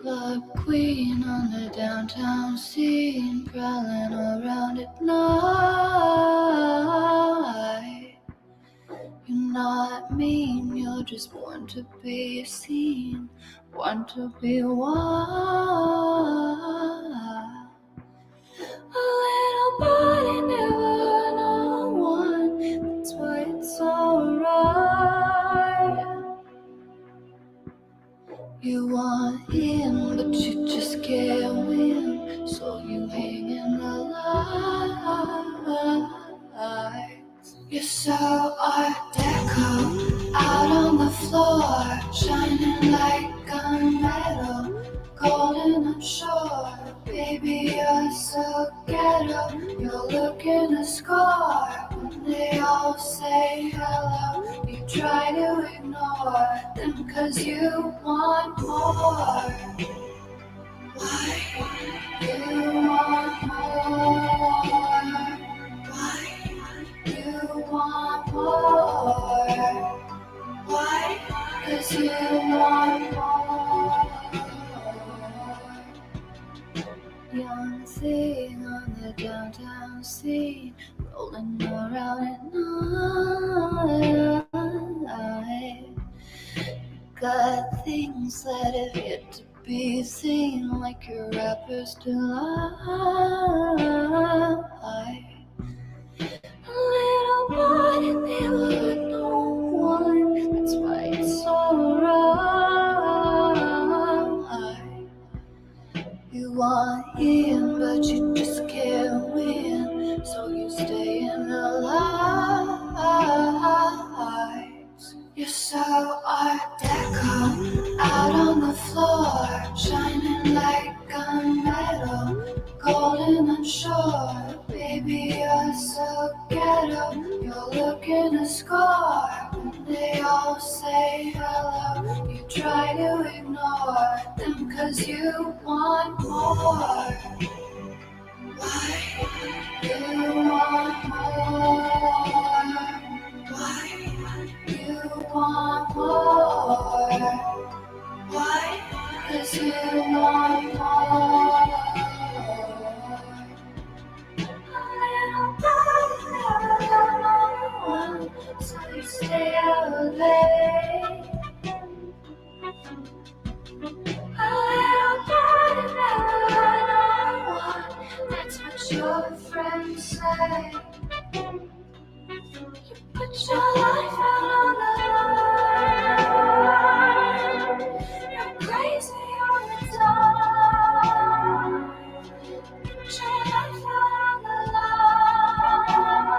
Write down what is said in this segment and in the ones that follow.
Club queen on the downtown scene, prowling around at night. You're not mean, you're just born to be seen, born to be wild. A little body, never know one, that's why it's alright. You want in, but you just can't win, so you hang in the lights. You're so art deco, out on the floor, shining like gunmetal, golden I'm sure. Baby, you're so ghetto, you're looking to score. When they all say hello, you try to ignore them 'cause you want more. scene, rolling around at night. Got things that have yet to be seen, like your rapper's delight. A little body never no one, that's why it's alright. You want in, but you just can't win, so you stay in the lights. You're so art deco, out on the floor, shining like gunmetal, golden and short. Baby, you're so ghetto, you're looking to score. When they all say hello, you try to ignore them 'cause you want more. Why you want more? Why you want more? Why? 'Cause you want more. A little bit, so you stay out late. A little bit, that's what your friends say. Put your life out on the line. You're crazy all the time. Put your life out on the line.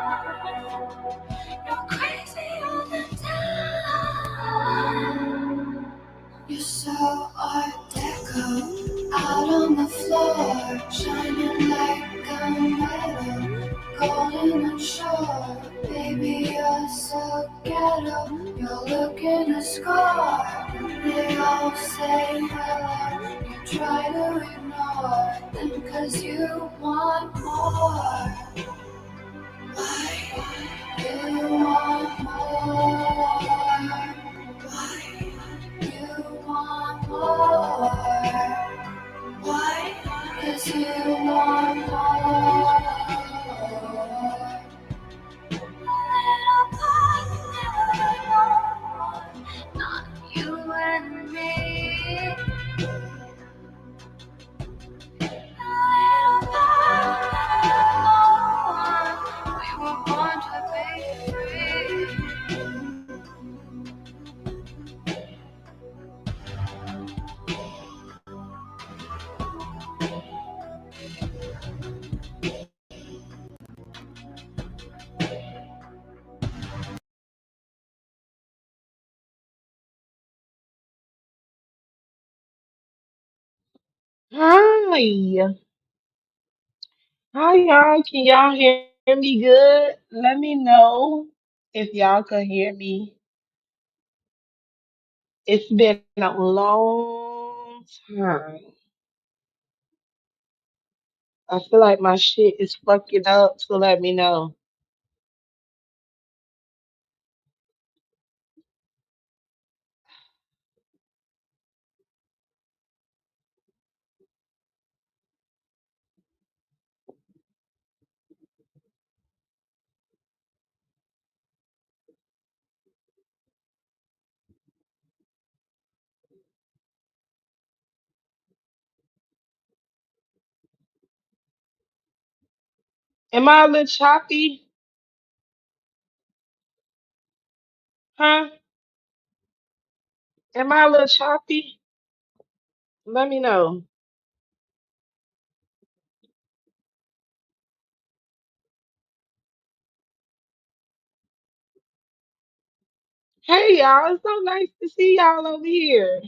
You're crazy all the time. You're so art deco, out on the floor, shining like gunmetal, golden and short. Baby, you're so ghetto, you're looking to score. When they all say hello, you try to ignore them 'cause you want more. Why you want more? Why you want more? Why? 'Cause you want more. Little part never known, not you and me. Little part never known, we were born to be free. Hi. Hi, y'all. Can y'all hear me good? Let me know if y'all can hear me. It's been a long time. I feel like my shit is fucking up, so let me know. Am I a little choppy? Huh? Am I a little choppy? Let me know. Hey, y'all. It's so nice to see y'all over here.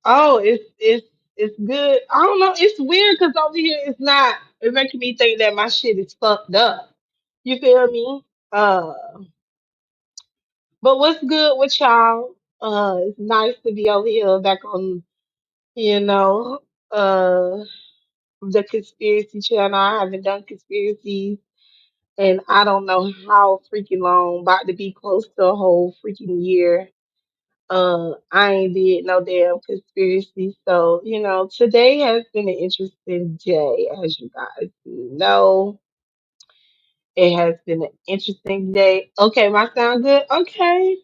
Oh, it's good. I don't know. It's weird because over here it's not. It's making me think that my shit is fucked up. You feel me? But what's good with y'all? It's nice to be over here back on, you know, uh, the conspiracy channel. I haven't done conspiracies, and I don't know how freaking long. About to be close to a whole freaking year. I ain't did no damn conspiracy. So, today has been an interesting day, as you guys know. It has been an interesting day. Okay, my sound good? Okay.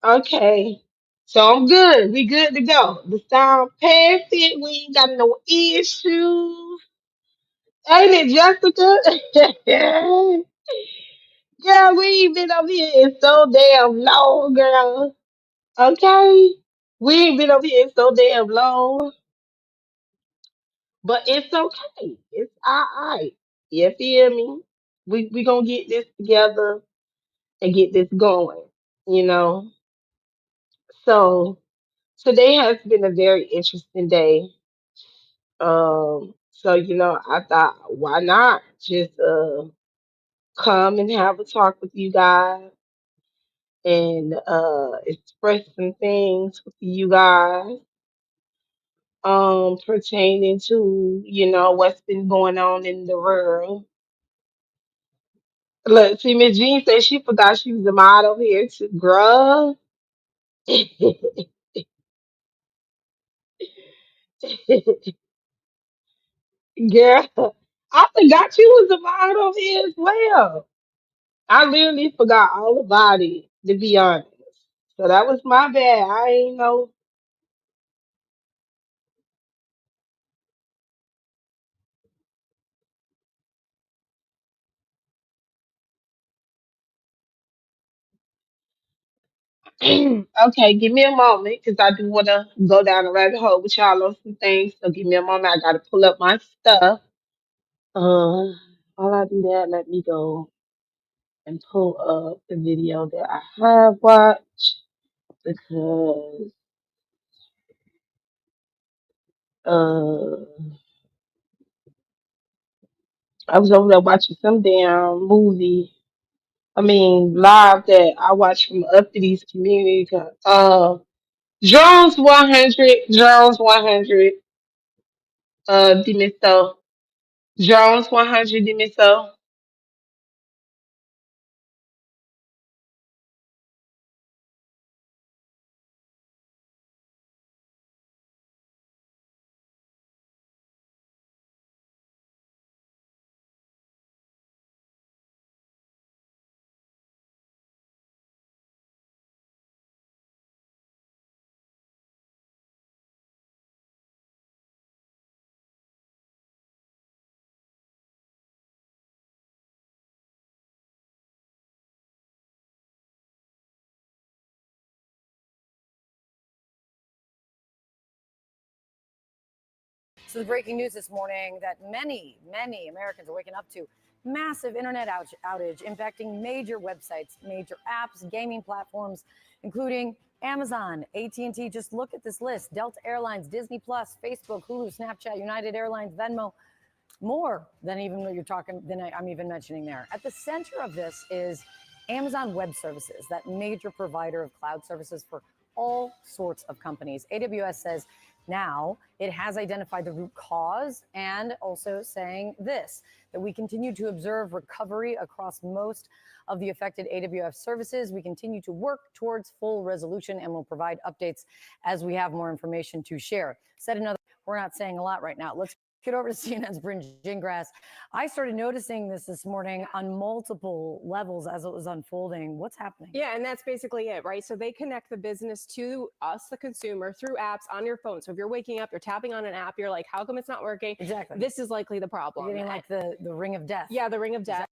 Okay. So I'm good. We good to go. The sound perfect. We ain't got no issues. Ain't it, Jessica? Girl, we ain't been up here in so damn long, girl. Okay? We ain't been up here in so damn long. But it's okay. It's all right. You feel me? We gonna get this together and get this going, you know? So today has been a very interesting day. So I thought, why not just come and have a talk with you guys and express some things with you guys pertaining to what's been going on in the world. Look, see, Miss Jean said she forgot she was a model here too, girl. Girl, I forgot you was a model here as well. I literally forgot all about it, to be honest. So that was my bad. I ain't know. Okay, give me a moment because I do want to go down a rabbit hole with y'all on some things. So give me a moment. I got to pull up my stuff. While I do that, let me go and pull up the video that I have watched because uh, I was over there watching some damn movie. I mean, live that I watched from up to these community. Drones 100, Drones 100, Dimiso. Drones 100, Dimiso. So the breaking news this morning that many Americans are waking up to massive internet outage impacting major websites, major apps, gaming platforms, including Amazon, AT&T. Just look at this list: Delta Airlines, Disney Plus, Facebook, Hulu, Snapchat, United Airlines, Venmo, more than even what you're talking than I'm even mentioning there. At the center of this is Amazon Web Services, that major provider of cloud services for all sorts of companies. AWS says now it has identified the root cause and also saying this, that we continue to observe recovery across most of the affected AWS services. We continue to work towards full resolution and will provide updates as we have more information to share. Said another, we're not saying a lot right now. Let's get over to CNN's Bryn Gingras. I started noticing this morning on multiple levels as it was unfolding. What's happening? Yeah, and that's basically it, right? So they connect the business to us, the consumer, through apps on your phone. So if you're waking up, you're tapping on an app, you're like, how come it's not working? Exactly. This is likely the problem. You're getting like the ring of death. Yeah, the ring of death.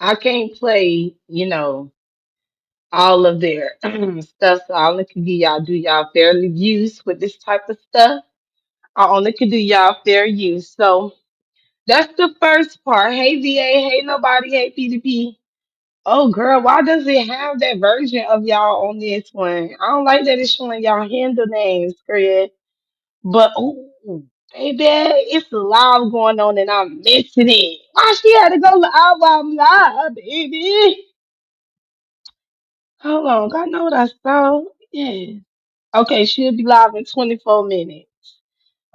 I can't play, all of their stuff. So I only can give y'all do y'all fair use with this type of stuff. I only can do y'all fair use. So that's the first part. Hey VA, hey nobody, hey PDP. Oh girl, why does it have that version of y'all on this one? I don't like that it's showing y'all handle names, Craig. But oh, baby, it's a live going on and I'm missing it. Why she had to go live while I'm live, baby? Hold on, I know what I saw. Yeah. Okay, she'll be live in 24 minutes.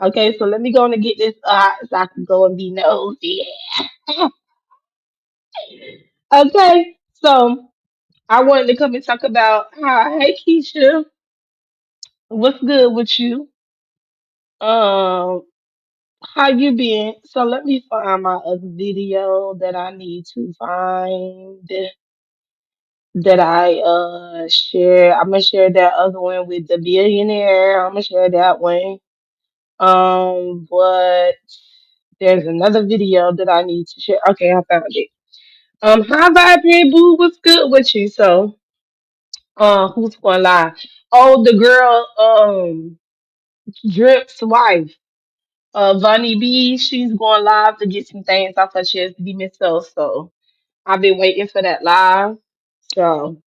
Okay, so let me go and get this so I can go and be nosy. Okay, so I wanted to come and talk about hey Keisha, what's good with you? Um, how you been? So let me find my other video that I need to find that I share. I'm gonna share that other one with the billionaire. I'm gonna share that one. But there's another video that I need to share. Okay, I found it. Hi Vibrant Boo, what's good with you? So, who's going live? Oh, the girl, Drip's wife, Vonnie B, she's going live to get some things off her chest to be myself. So, I've been waiting for that live. So,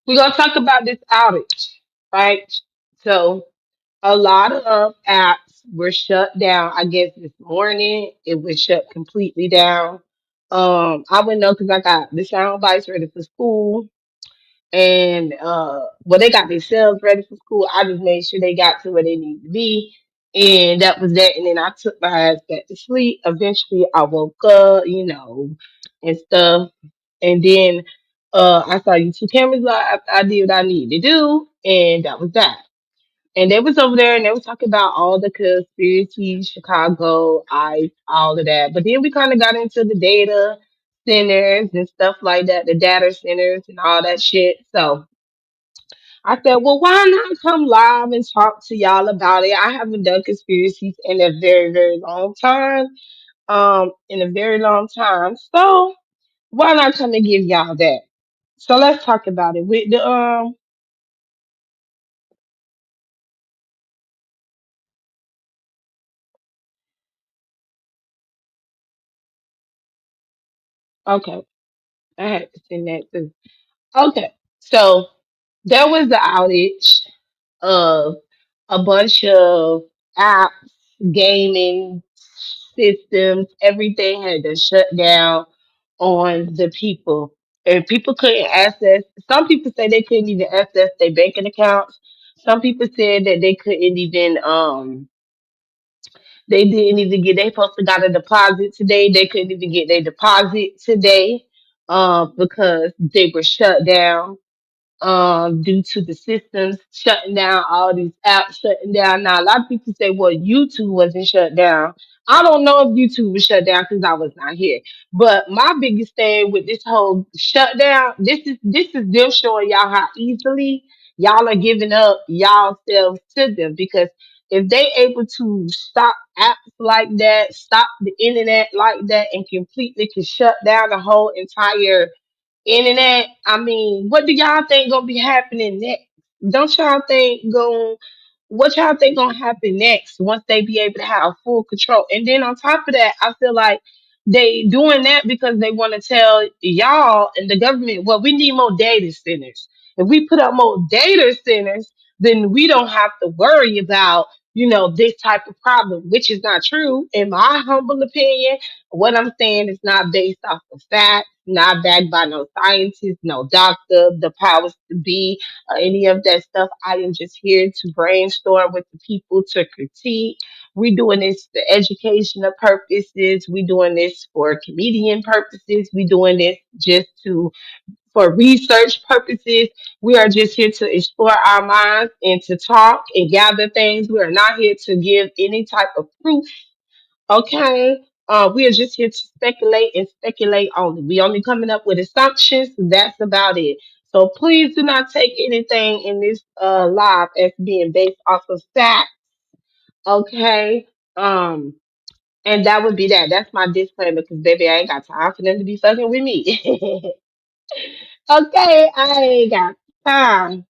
we're gonna talk about this outage, right? So, a lot of apps were shut down. I guess this morning it was shut completely down. I wouldn't know because I got the sound bites ready for school, and well, they got themselves ready for school. I just made sure they got to where they need to be, and that was that. And then I took my ass back to sleep. Eventually, I woke up, and stuff, and then I saw you two cameras live. I did what I needed to do, and that was that. And they was over there and they was talking about all the conspiracies, Chicago, ICE, all of that. But then we kind of got into the data centers and stuff like that, the data centers and all that shit. So I said, well, why not come live and talk to y'all about it? I haven't done conspiracies in a very, very long time. In a very long time. So why not come and give y'all that? So let's talk about it. With the okay, I had to send that too. Okay, so there was the outage of a bunch of apps, gaming systems, everything had to shut down on the people. And people couldn't access, some people say they couldn't even access their banking accounts. Some people said that they couldn't even they didn't even get they supposed to got a deposit today. They couldn't even get their deposit today because they were shut down due to the systems shutting down, all these apps shutting down. Now, a lot of people say, well, YouTube wasn't shut down. I don't know if YouTube was shut down because I was not here. But my biggest thing with this whole shutdown, this is them showing y'all how easily y'all are giving up y'all selves to them. Because if they able to stop apps like that, stop the internet like that, and completely can shut down the whole entire internet. I mean, what do y'all think gonna be happening next? Don't y'all think going what y'all think gonna happen next once they be able to have full control? And then on top of that, I feel like they doing that because they want to tell y'all and the government, well, we need more data centers. If we put up more data centers, then we don't have to worry about this type of problem, which is not true in my humble opinion. What I'm saying is not based off of fact, not backed by no scientist, no doctor, the powers to be, any of that stuff. I am just here to brainstorm with the people to critique. We doing this for educational purposes. We doing this for comedian purposes. We doing this just to for research purposes. We are just here to explore our minds and to talk and gather things. We are not here to give any type of proof. Okay. We are just here to speculate and speculate only. We only coming up with assumptions. That's about it. So please do not take anything in this live as being based off of fact. Okay. Um, and that would be that. That's my disclaimer because baby, I ain't got time for them to be fucking with me. Okay, I ain't got time.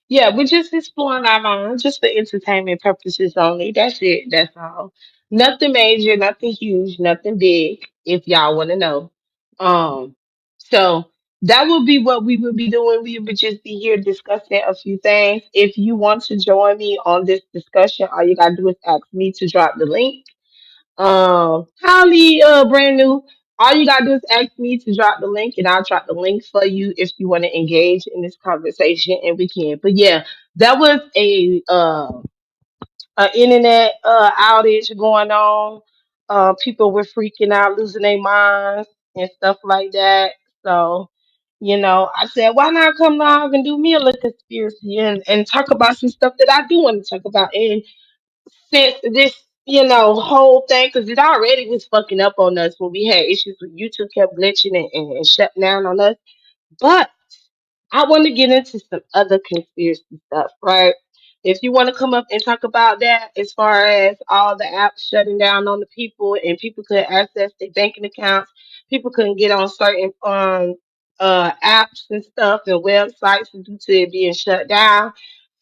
Yeah, we're just exploring our minds, just for entertainment purposes only. That's it. That's all. Nothing major, nothing huge, nothing big. If y'all want to know. Um. So that would be what we would be doing. We would just be here discussing a few things. If you want to join me on this discussion, all you gotta do is ask me to drop the link. Holly, brand new. All you gotta do is ask me to drop the link, and I'll drop the link for you if you want to engage in this conversation, and we can. But yeah, that was a internet outage going on. People were freaking out, losing their minds and stuff like that. So, I said, why not come live and do me a little conspiracy and talk about some stuff that I do want to talk about. And since this, whole thing, because it already was fucking up on us when we had issues with YouTube kept glitching and shutting down on us. But I want to get into some other conspiracy stuff, right? If you want to come up and talk about that, as far as all the apps shutting down on the people and people couldn't access their banking accounts, people couldn't get on certain apps and stuff and websites due to it being shut down.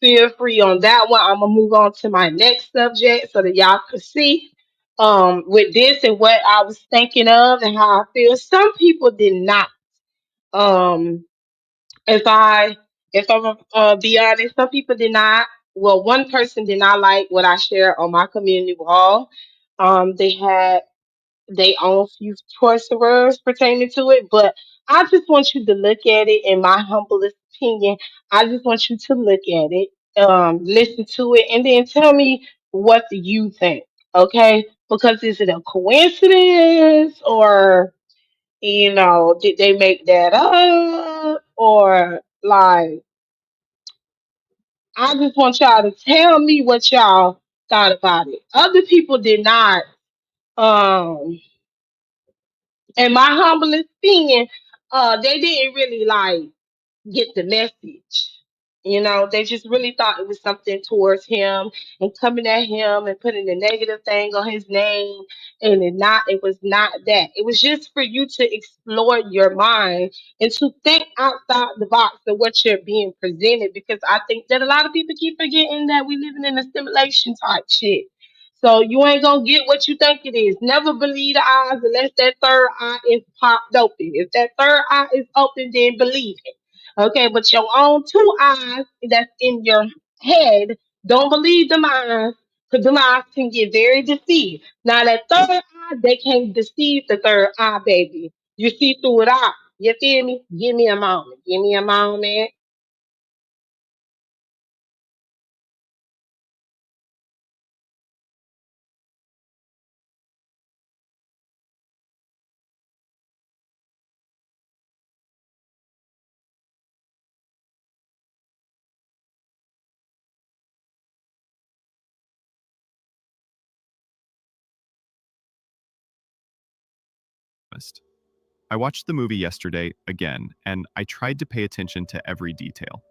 Feel free on that one. I'm gonna move on to my next subject so that y'all can see with this and what I was thinking of and how I feel. Some people did not. Um, if I if I'm be honest, some people did not. Well, one person did not like what I shared on my community wall. They had their own few choice of words pertaining to it, but I just want you to look at it. In my humblest opinion, I just want you to look at it, listen to it, and then tell me what do you think. Okay? Because is it a coincidence or did they make that up? Or like, I just want y'all to tell me what y'all thought about it. Other people did not, um, in my humblest opinion, they didn't really like get the message. They just really thought it was something towards him and coming at him and putting a negative thing on his name. And it was not that. It was just for you to explore your mind and to think outside the box of what you're being presented. Because I think that a lot of people keep forgetting that we living in a simulation type shit. So you ain't gonna get what you think it is. Never believe the eyes unless that third eye is popped open. If that third eye is open, then believe it. Okay, but your own two eyes that's in your head, don't believe them eyes, because them eyes can get very deceived. Now that third eye, they can't deceive the third eye, baby. You see through it all. You feel me? Give me a moment. Give me a moment. I watched the movie yesterday again, and I tried to pay attention to every detail.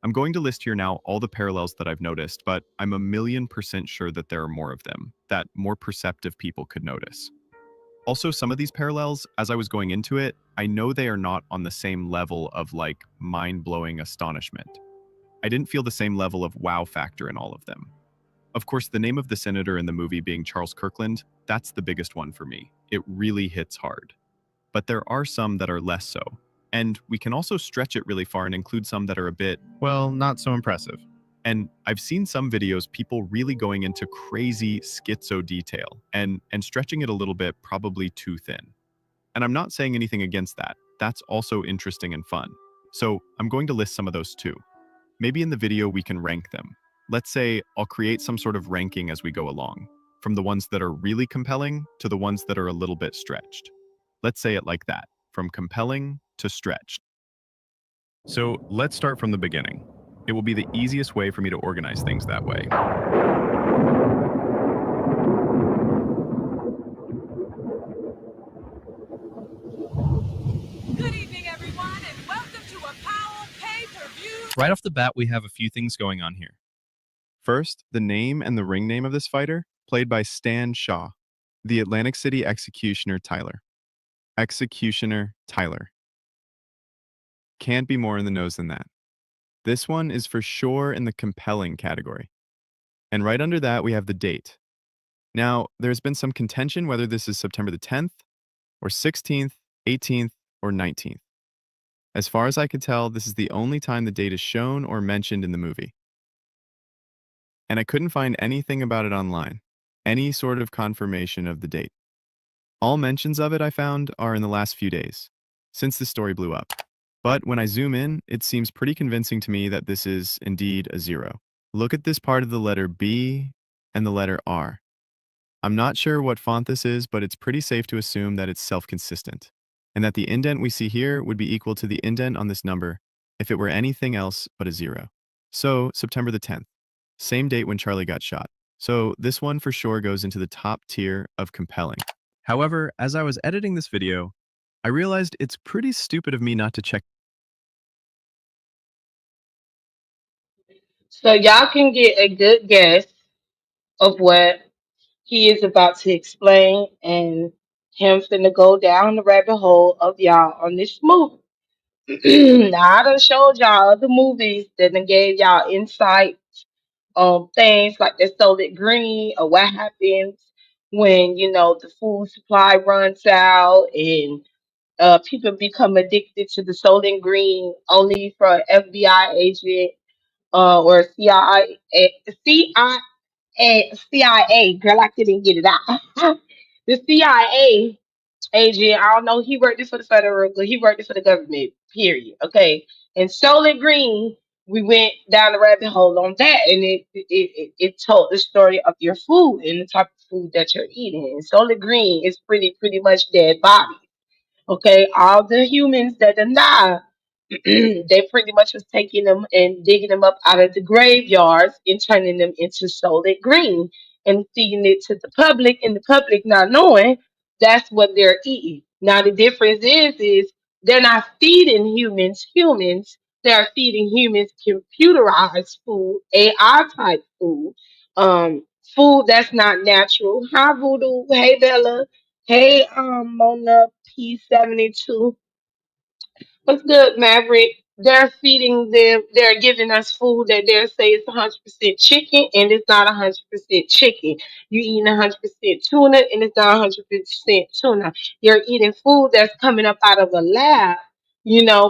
I'm going to list here now all the parallels that I've noticed, but I'm a million percent sure that there are more of them, that more perceptive people could notice. Also, some of these parallels, as I was going into it, I know they are not on the same level of like mind-blowing astonishment. I didn't feel the same level of wow factor in all of them. Of course, the name of the senator in the movie being Charles Kirkland, that's the biggest one for me. It really hits hard. But there are some that are less so. And we can also stretch it really far and include some that are a bit, well, not so impressive. And I've seen some videos people really going into crazy schizo detail and stretching it a little bit probably too thin. And I'm not saying anything against that. That's also interesting and fun. So I'm going to list some of those too. Maybe in the video we can rank them. Let's say I'll create some sort of ranking as we go along, from the ones that are really compelling to the ones that are a little bit stretched. Let's say it like that, from compelling to stretched. So let's start from the beginning. It will be the easiest way for me to organize things that way. Good evening, everyone, and welcome to a Powell pay-per-view. Right off the bat, we have a few things going on here. First, the name and the ring name of this fighter, played by Stan Shaw, the Atlantic City Executioner Tyler. Executioner Tyler. Can't be more in the nose than that. This one is for sure in the compelling category. And right under that, we have the date. Now, there's been some contention whether this is September the 10th, or 16th, 18th, or 19th. As far as I could tell, this is the only time the date is shown or mentioned in the movie. And I couldn't find anything about it online, any sort of confirmation of the date. All mentions of it I found are in the last few days, since the story blew up. But when I zoom in, it seems pretty convincing to me that this is indeed a zero. Look at this part of the letter B and the letter R. I'm not sure what font this is, but it's pretty safe to assume that it's self-consistent, and that the indent we see here would be equal to the indent on this number if it were anything else but a zero. So, September the 10th, same date when Charlie got shot. So, this one for sure goes into the top tier of compelling. However, as I was editing this video, I realized it's pretty stupid of me not to check. So y'all can get a good guess of what he is about to explain, and him finna go down the rabbit hole of y'all on this movie. Now I done showed y'all other movies that done gave y'all insight on things like the Solid Green, or what happens when the food supply runs out, and people become addicted to the Solid Green only for an FBI agent, or CIA. Girl, I couldn't get it out. The CIA agent, I don't know, he worked this for the federal, he worked this for the government, period. Okay. And Solid Green, we went down the rabbit hole on that, and it told the story of your food and the type of food that you're eating. And Solid Green is pretty much dead body. Okay, all the humans that deny, they pretty much was taking them and digging them up out of the graveyards and turning them into Solid Green and feeding it to the public, and the public not knowing that's what they're eating. Now the difference is they're not feeding humans, they're feeding humans computerized food, AI type food, food that's not natural. Hi Voodoo, hey Bella, hey Mona P72. What's good, Maverick? They're feeding them, they're giving us food that they say is 100% chicken, and it's not 100% chicken. You're eating 100% tuna, and it's not 100% tuna. You're eating food that's coming up out of a lab,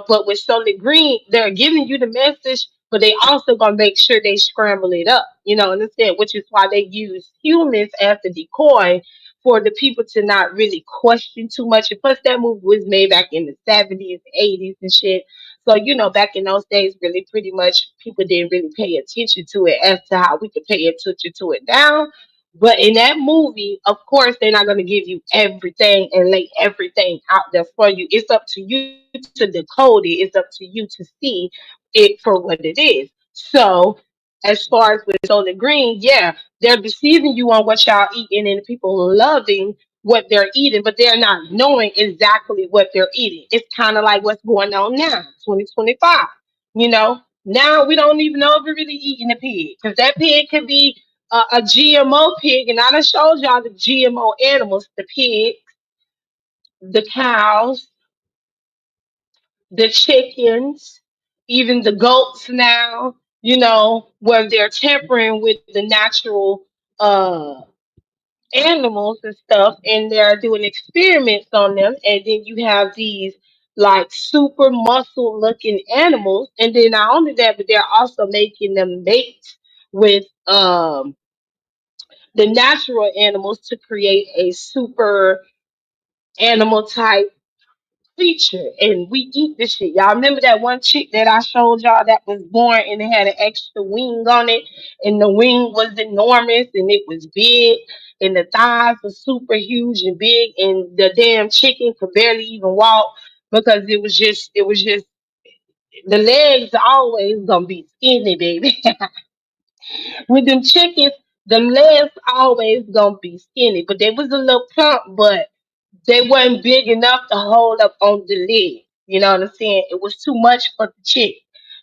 but with Solid Green, they're giving you the message, but they also going to make sure they scramble it up, understand, which is why they use humans as the decoy for the people to not really question too much. And plus, that movie was made back in the 70s, 80s, and shit. So, back in those days, really pretty much people didn't really pay attention to it as to how we could pay attention to it now. But in that movie, of course, they're not going to give you everything and lay everything out there for you. It's up to you to decode it. It's up to you to see it for what it is. So, as far as with Solar Green, yeah, they're deceiving you on what y'all eating, and people loving what they're eating, but they're not knowing exactly what they're eating. It's kind of like what's going on now, 2025. Now we don't even know if we're really eating a pig, because that pig could be a GMO pig, and I done showed y'all the GMO animals, the pig, the cows, the chickens, even the goats now, where they're tampering with the natural animals and stuff, and they're doing experiments on them, and then you have these like super muscle looking animals, and then not only that, but they're also making them mate with the natural animals to create a super animal type feature, and we eat this shit. Y'all remember that one chick that I showed y'all that was born and it had an extra wing on it, and the wing was enormous and it was big, and the thighs were super huge and big, and the damn chicken could barely even walk because it was just the legs always gonna be skinny, baby. With them chickens, them legs always gonna be skinny, but they was a little plump, but they wasn't big enough to hold up on the lid. You know what I'm saying? It was too much for the chick.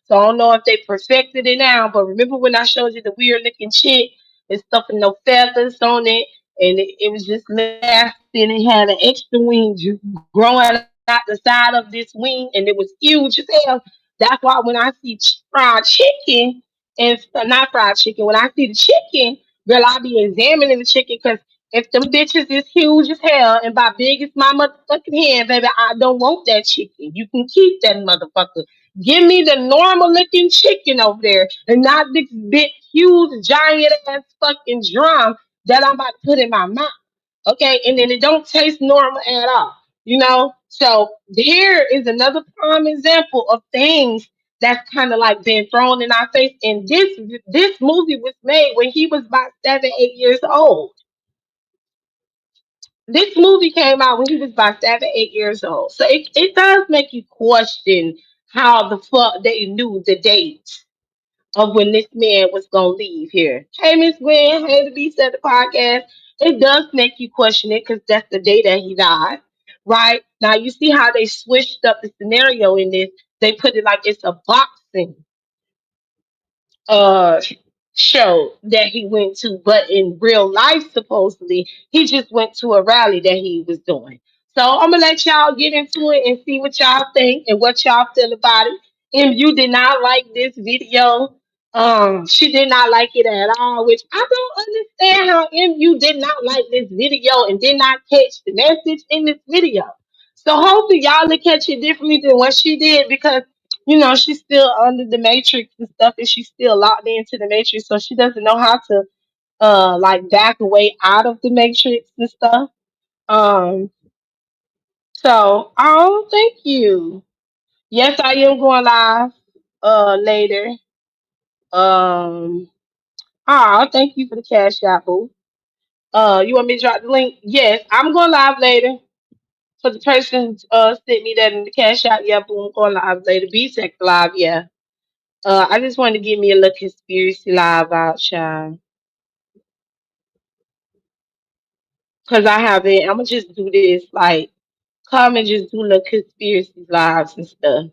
So I don't know if they perfected it now, but remember when I showed you the weird looking chick and stuff with no feathers on it, and it was just lasting, and it had an extra wing just growing out the side of this wing, and it was huge as hell. That's why when I see fried chicken, and not fried chicken, when I see the chicken, girl, I be examining the chicken, because If them bitches is huge as hell and about big as my motherfucking hand, baby, I don't want that chicken. You can keep that motherfucker. Give me the normal looking chicken over there and not this big, huge, giant ass fucking drum that I'm about to put in my mouth. Okay, and then it don't taste normal at all. You know? So here is another prime example of things that's kind of like being thrown in our face. And this movie was made when he was about 7, 8 years old. This movie came out when he was about 7, 8 years old. So it does make you question how the fuck they knew the date of when this man was gonna leave here. Hey Miss Gwen, hey the Beast at the podcast. It does make you question it because that's the day that he died. Right? Now you see how they switched up the scenario in this. They put it like it's a boxing uh show that he went to, but in real life, supposedly, he just went to a rally that he was doing. So I'm gonna let y'all get into it and see what y'all think and what y'all feel about it. If you did not like this video, she did not like it at all, which I don't understand how MU did not like this video and did not catch the message in this video. So hopefully y'all will catch it differently than what she did because she's still under the matrix and stuff, and she's still locked into the matrix, so she doesn't know how to like back away out of the matrix and stuff. Um, so thank you. Yes, I am going live later. Um thank you for the cash out, boo. You want me to drop the link? Yes, I'm going live later. For the person sent me that in the cash out, yeah, boo, I'm going live later. B Tech live, yeah. I just wanted to give me a little conspiracy live out, y'all. Cause I haven't. I'm gonna just do this, like, come and just do little conspiracy lives and stuff.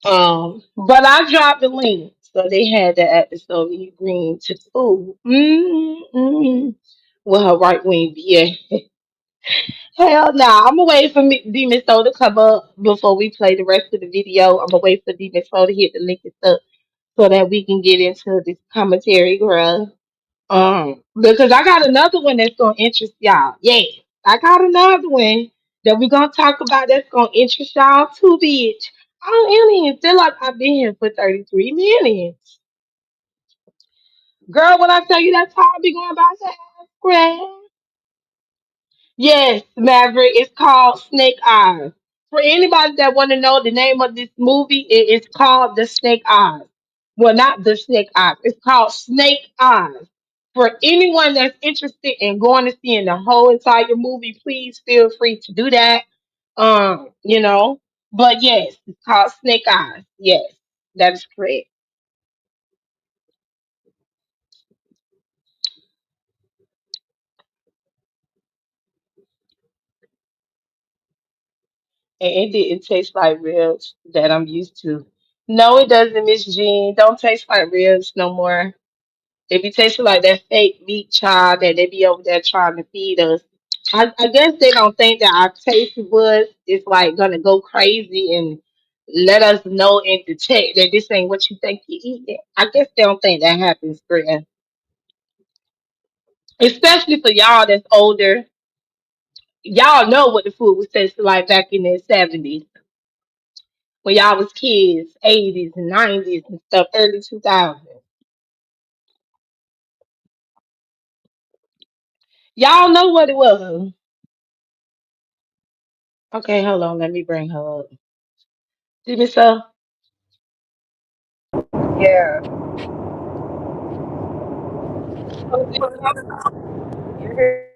But I dropped the link, so they had the episode of Green to food. With her right wing BA. Hell nah. I'm gonna wait for Demon Soul to come up before we play the rest of the video. I'm gonna wait for Demon Soul to hit the link and stuff so that we can get into this commentary, girl. Because I got another one that's gonna interest y'all. Yeah, I got another one that we're gonna talk about that's gonna interest y'all too, bitch. I don't even feel like I've been here for 33 minutes. Girl, when I tell you that's how I be going about that, yes, Maverick. It's called Snake Eyes. For anybody that want to know the name of this movie, it is called The Snake Eyes. Well, not The Snake Eyes. It's called Snake Eyes. For anyone that's interested in going to see the whole entire movie, please feel free to do that. You know. But yes, it's called Snake Eyes. Yes, that is correct. And it didn't taste like ribs that I'm used to. No, it doesn't, Miss Jean. Don't taste like ribs no more. They be tasting like that fake meat child that they be over there trying to feed us. I guess they don't think that our taste buds is like gonna go crazy and let us know and detect that this ain't what you think you're eating. I guess they don't think that happens, Bria. Especially for y'all that's older. Y'all know what the food was tasting like back in the 70s when y'all was kids, 80s and 90s and stuff, early 2000s. Y'all know what it was. Okay, hold on. Let me bring her up. See me, sir? Yeah, Oh, see me, sir? you hear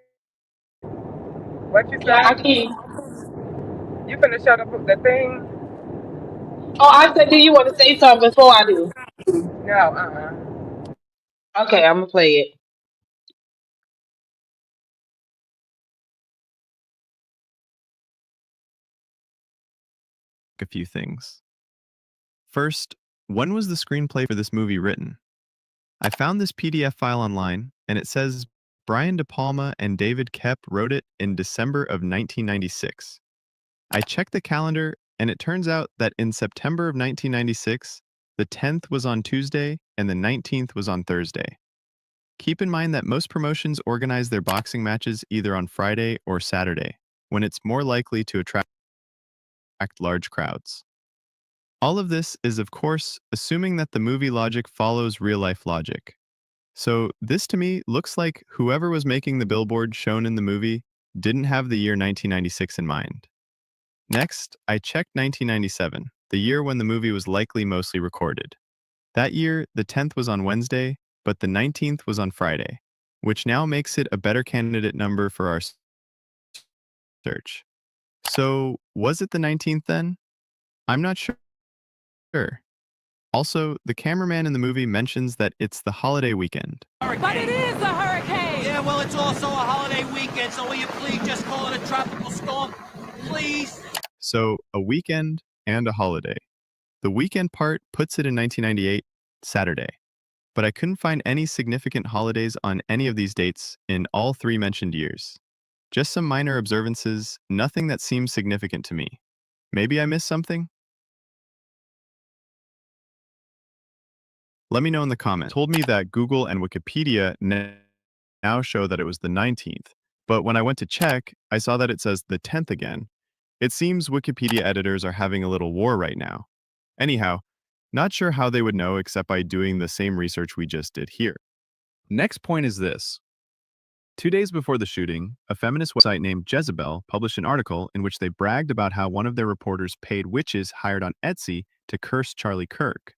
what you Yeah, I say? can. You finna shut up the thing? Oh, I said, do you want to say something before I do? No, Okay, I'm gonna play it. A few things. First, when was the screenplay for this movie written? I found this PDF file online, and it says Brian De Palma and David Koepp wrote it in December of 1996. I checked the calendar, and it turns out that in September of 1996, the 10th was on Tuesday and the 19th was on Thursday. Keep in mind that most promotions organize their boxing matches either on Friday or Saturday, when it's more likely to attract large crowds. All of this is, of course, assuming that the movie logic follows real life logic. So, this to me looks like whoever was making the billboard shown in the movie didn't have the year 1996 in mind. Next, I checked 1997, the year when the movie was likely mostly recorded. That year, the 10th was on Wednesday, but the 19th was on Friday, which now makes it a better candidate number for our search. So, was it the 19th then? I'm not sure. Also, the cameraman in the movie mentions that it's the holiday weekend. But it is a hurricane! Yeah, well, it's also a holiday weekend, so will you please just call it a tropical storm? Please? So, a weekend and a holiday. The weekend part puts it in 1998, Saturday. But I couldn't find any significant holidays on any of these dates in all three mentioned years. Just some minor observances, nothing that seems significant to me. Maybe I missed something? Let me know in the comments. Told me that Google and Wikipedia now show that it was the 19th, but when I went to check, I saw that it says the 10th again. It seems Wikipedia editors are having a little war right now. Anyhow, not sure how they would know except by doing the same research we just did here. Next point is this. 2 days before the shooting, a feminist website named Jezebel published an article in which they bragged about how one of their reporters paid witches hired on Etsy to curse Charlie Kirk.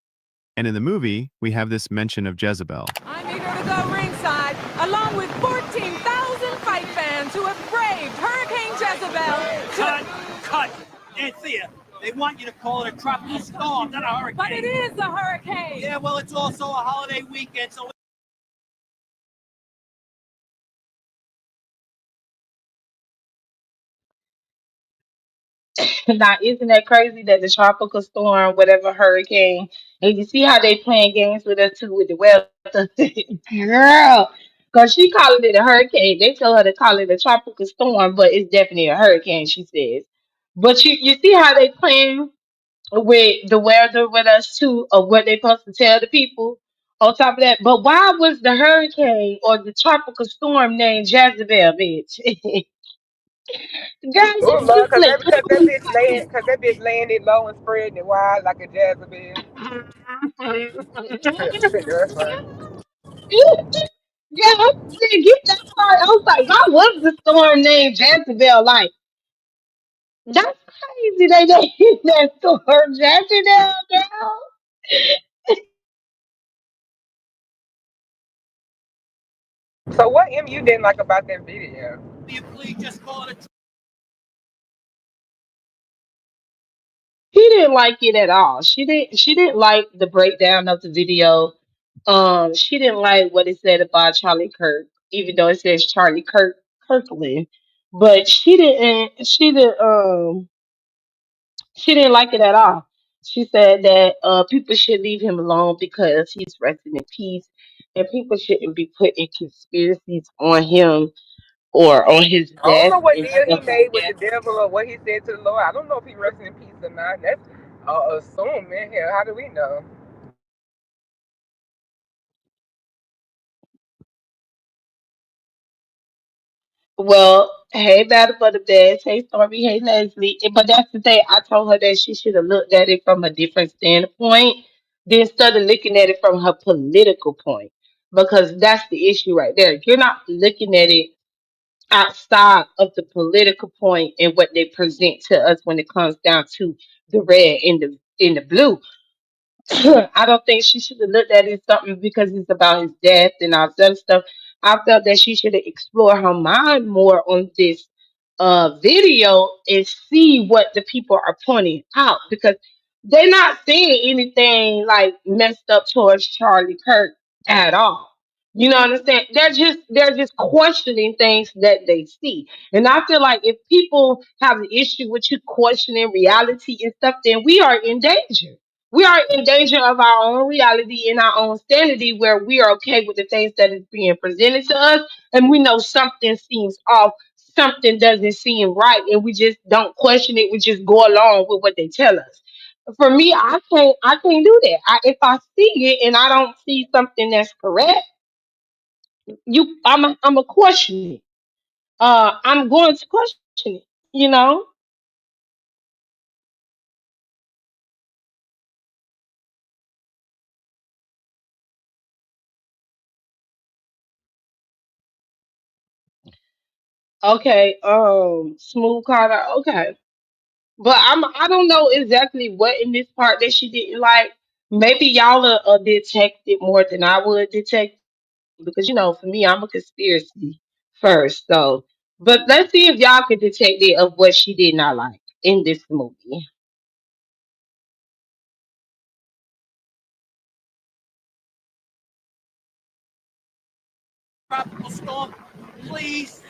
And in the movie, we have this mention of Jezebel. I'm eager to go ringside, along with 14,000 fight fans who have braved Hurricane Jezebel. Cut! Anthea, they want you to call it a tropical storm, not a hurricane. But it is a hurricane! Yeah, well, it's also a holiday weekend, so... Now, isn't that crazy that the tropical storm, whatever hurricane, and you see how they playing games with us too with the weather, girl? Cause she calling it a hurricane. They tell her to call it a tropical storm, but it's definitely a hurricane. She says. But you see how they playing with the weather with us too, of what they supposed to tell the people. On top of that, but why was the hurricane or the tropical storm named Jezebel, bitch? Girl, Oh you Lord, flip. cause that bitch laying it low and spreading it wide like a Jezebel. You're funny. Yeah, I didn't get that part. I was like, why was the storm named Jezebel? Like, that's crazy. They named that storm Jezebel, girl. So what MU didn't like about that video? Will you please just call it a... She didn't like it at all. She didn't like the breakdown of the video. She didn't like what it said about Charlie Kirk, even though it says Charlie Kirkland. But she didn't like it at all. She said that people should leave him alone because he's resting in peace, and people shouldn't be putting conspiracies on him or on his I don't death know what and deal he stuff made like with the that. devil or what he said to the Lord. I don't know if he resting in peace or not. That's assuming. Hell, how do we know? Well, hey, Battle for the Best. Hey, Stormy. Hey, Leslie. But that's the thing. I told her that she should have looked at it from a different standpoint, then instead of looking at it from her political point, because that's the issue right there. You're not looking at it outside of the political point and what they present to us when it comes down to the red and the blue. I don't think she should have looked at it something because it's about his death and all that other stuff. I felt that she should have explored her mind more on this video and see what the people are pointing out because they're not saying anything like messed up towards Charlie Kirk at all. You know what I'm saying? They're just questioning things that they see. And I feel like if people have an issue with you questioning reality and stuff, then we are in danger. We are in danger of our own reality and our own sanity where we are okay with the things that is being presented to us and we know something seems off, something doesn't seem right, and we just don't question it, we just go along with what they tell us. For me, I can't do that. If I see it and I don't see something that's correct, I'm a question it. I'm going to question it. You know. Okay. Smooth Carter. Okay. But I don't know exactly what in this part that she didn't like. Maybe y'all are detect it more than I would detect because for me I'm a conspiracy first. So, but let's see if y'all can detect it of what she did not like in this movie. Tropical storm, please.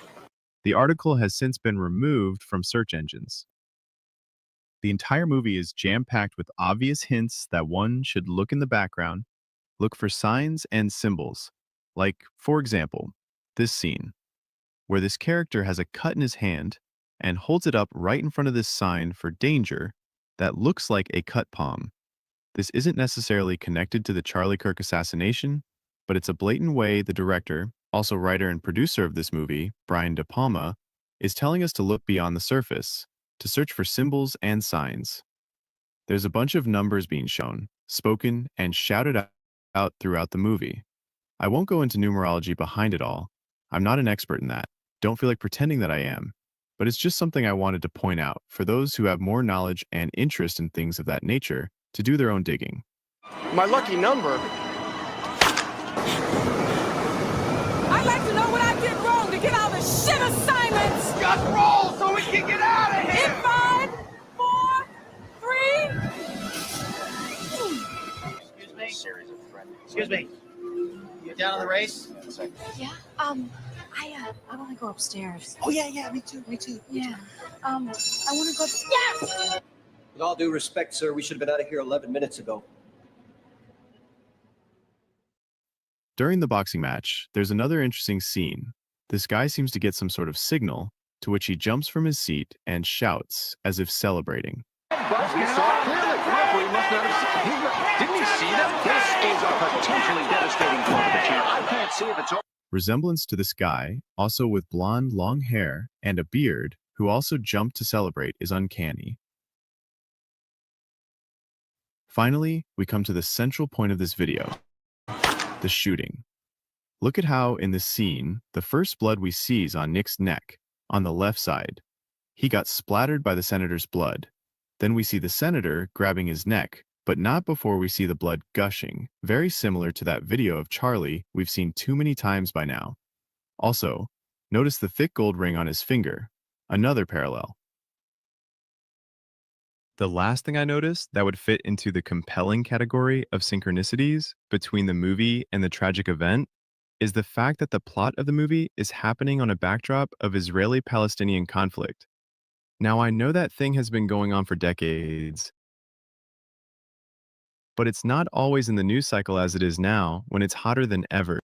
The article has since been removed from search engines. The entire movie is jam packed with obvious hints that one should look in the background, look for signs and symbols. Like, for example, this scene, where this character has a cut in his hand and holds it up right in front of this sign for danger that looks like a cut palm. This isn't necessarily connected to the Charlie Kirk assassination, but it's a blatant way the director, also writer and producer of this movie, Brian De Palma, is telling us to look beyond the surface, to search for symbols and signs. There's a bunch of numbers being shown, spoken, and shouted out throughout the movie. I won't go into numerology behind it all. I'm not an expert in that. Don't feel like pretending that I am. But it's just something I wanted to point out for those who have more knowledge and interest in things of that nature to do their own digging. My lucky number. I'd like to know what I did wrong to get all the shit assignments. Just roll so we can get out of here. In five, four, three. Excuse me. Series of threats. Excuse me. You down on the race? Yeah. I want to go upstairs. Oh yeah, me too, me too. Yeah. I want to go. Yes. With all due respect, sir, we should have been out of here 11 minutes ago. During the boxing match, there's another interesting scene. This guy seems to get some sort of signal, to which he jumps from his seat and shouts as if celebrating. But he saw it clearly. The referee must not have seen. Didn't he see them? This is a potentially devastating blow to the champ. I can't see if it's over. Resemblance to this guy, also with blonde, long hair and a beard, who also jumped to celebrate, is uncanny. Finally, we come to the central point of this video, the shooting. Look at how, in this scene, the first blood we see is on Nick's neck, on the left side. He got splattered by the senator's blood. Then we see the senator grabbing his neck, but not before we see the blood gushing, very similar to that video of Charlie we've seen too many times by now. Also, notice the thick gold ring on his finger, another parallel. The last thing I noticed that would fit into the compelling category of synchronicities between the movie and the tragic event is the fact that the plot of the movie is happening on a backdrop of Israeli-Palestinian conflict. Now, I know that thing has been going on for decades, but it's not always in the news cycle as it is now when it's hotter than ever.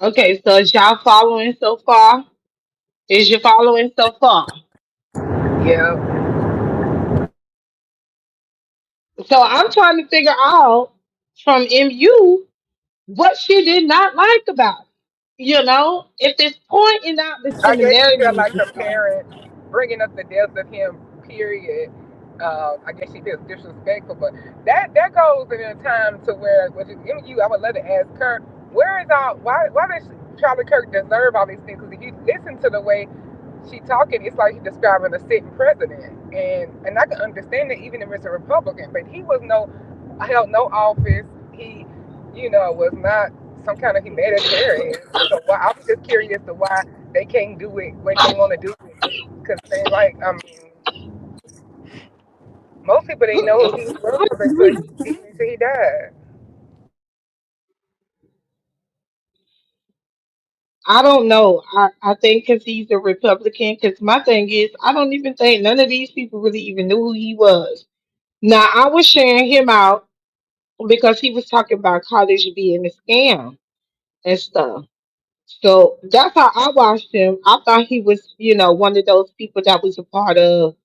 Okay, so is y'all following so far? Is you following so far? Yeah. So I'm trying to figure out from MU what she did not like about it. If it's pointing out the I guess she felt similarities like and her stuff. parents bringing up the death of him. Period. I guess she feels disrespectful, but that goes in a time to where, which is you. I would love to ask her, where is all? Why does Charlie Kirk deserve all these things? Because if you listen to the way she talking, it's like she's describing a sitting president, and I can understand that even if it's a Republican, but he was no held no office. He, was not some kind of humanitarian. So I was just curious to why they can't do it when they want to do it. Because they like, most people didn't know who he was I until agree. he died. I don't know. I think because he's a Republican. Because my thing is, I don't even think none of these people really even knew who he was. Now, I was sharing him out because he was talking about college being a scam and stuff. So that's how I watched him. I thought he was, one of those people that was a part of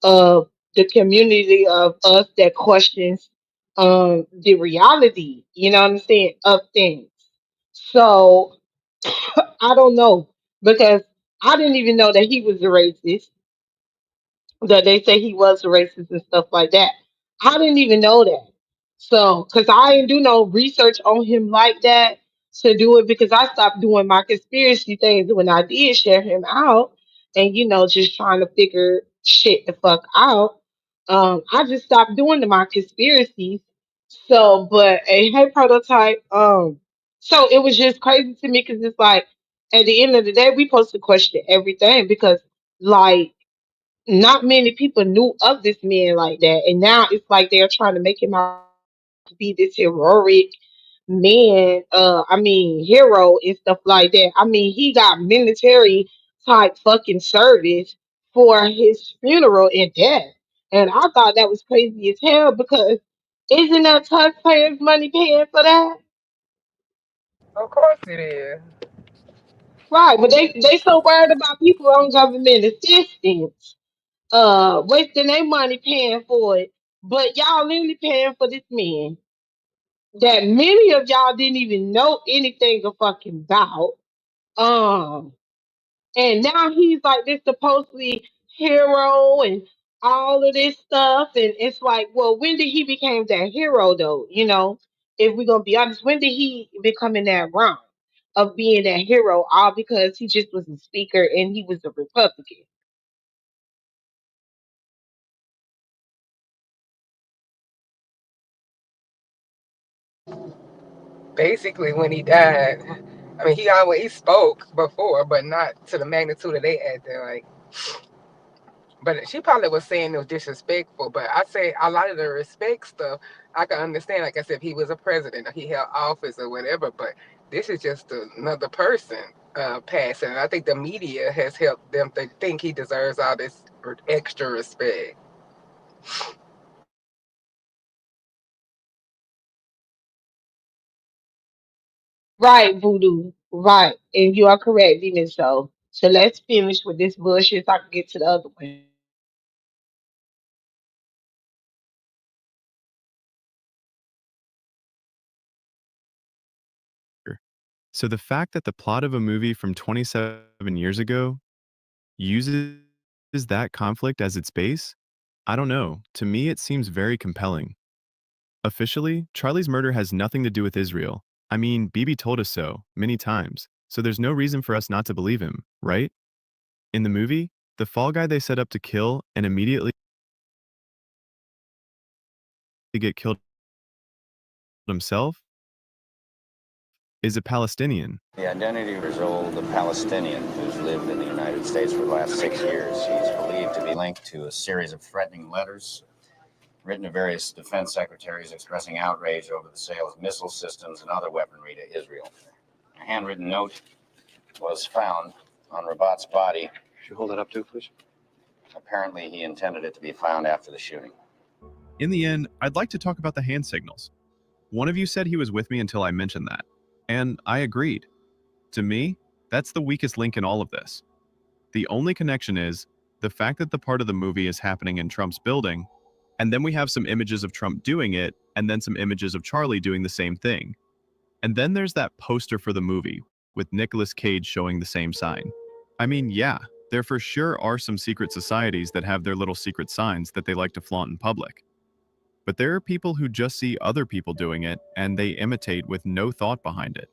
the community of us that questions the reality, you know what I'm saying, of things. So I don't know because I didn't even know that he was a racist, that they say he was a racist and stuff like that. I didn't even know that. So, because I didn't do no research on him like that to do it because I stopped doing my conspiracy things when I did share him out and, just trying to figure shit the fuck out. I just stopped doing my conspiracies. So, but a hey prototype, so it was just crazy to me because it's like at the end of the day, we supposed to question everything because like not many people knew of this man like that. And now it's like they're trying to make him out to be this heroic man, I mean, hero and stuff like that. I mean, he got military type fucking service for his funeral and death. And I thought that was crazy as hell because isn't that taxpayers' money paying for that? Of course it is. Right, but they so worried about people on government assistance, wasting their money paying for it. But y'all literally paying for this man that many of y'all didn't even know anything of fucking about. Um, and now he's like this supposedly hero and all of this stuff. And it's like, well, when did he become that hero though? If we're gonna be honest, when did he become in that realm of being that hero? All because he just was a speaker and he was a Republican. Basically, when he died, I mean, he spoke before, but not to the magnitude that they acted like. But she probably was saying it was disrespectful. But I say a lot of the respect stuff, I can understand. Like I said, if he was a president or he held office or whatever. But this is just another person passing. And I think the media has helped them to think he deserves all this extra respect. Right, Voodoo. Right. And you are correct, Venus. So let's finish with this bullshit so I can get to the other one. So the fact that the plot of a movie from 27 years ago uses that conflict as its base, I don't know. To me, it seems very compelling. Officially, Charlie's murder has nothing to do with Israel. I mean, Bibi told us so many times, so there's no reason for us not to believe him, right? In the movie, the fall guy they set up to kill and immediately get killed himself is a Palestinian. The identity was old, a Palestinian who's lived in the United States for the last 6 years. He's believed to be linked to a series of threatening letters written to various defense secretaries expressing outrage over the sale of missile systems and other weaponry to Israel. A handwritten note was found on Rabat's body. Could you hold that up too, please? Apparently, he intended it to be found after the shooting. In the end, I'd like to talk about the hand signals. One of you said he was with me until I mentioned that, and I agreed. To me, that's the weakest link in all of this. The only connection is the fact that the part of the movie is happening in Trump's building, and then we have some images of Trump doing it, and then some images of Charlie doing the same thing. And then there's that poster for the movie, with Nicolas Cage showing the same sign. I mean, yeah, there for sure are some secret societies that have their little secret signs that they like to flaunt in public. But there are people who just see other people doing it, and they imitate with no thought behind it.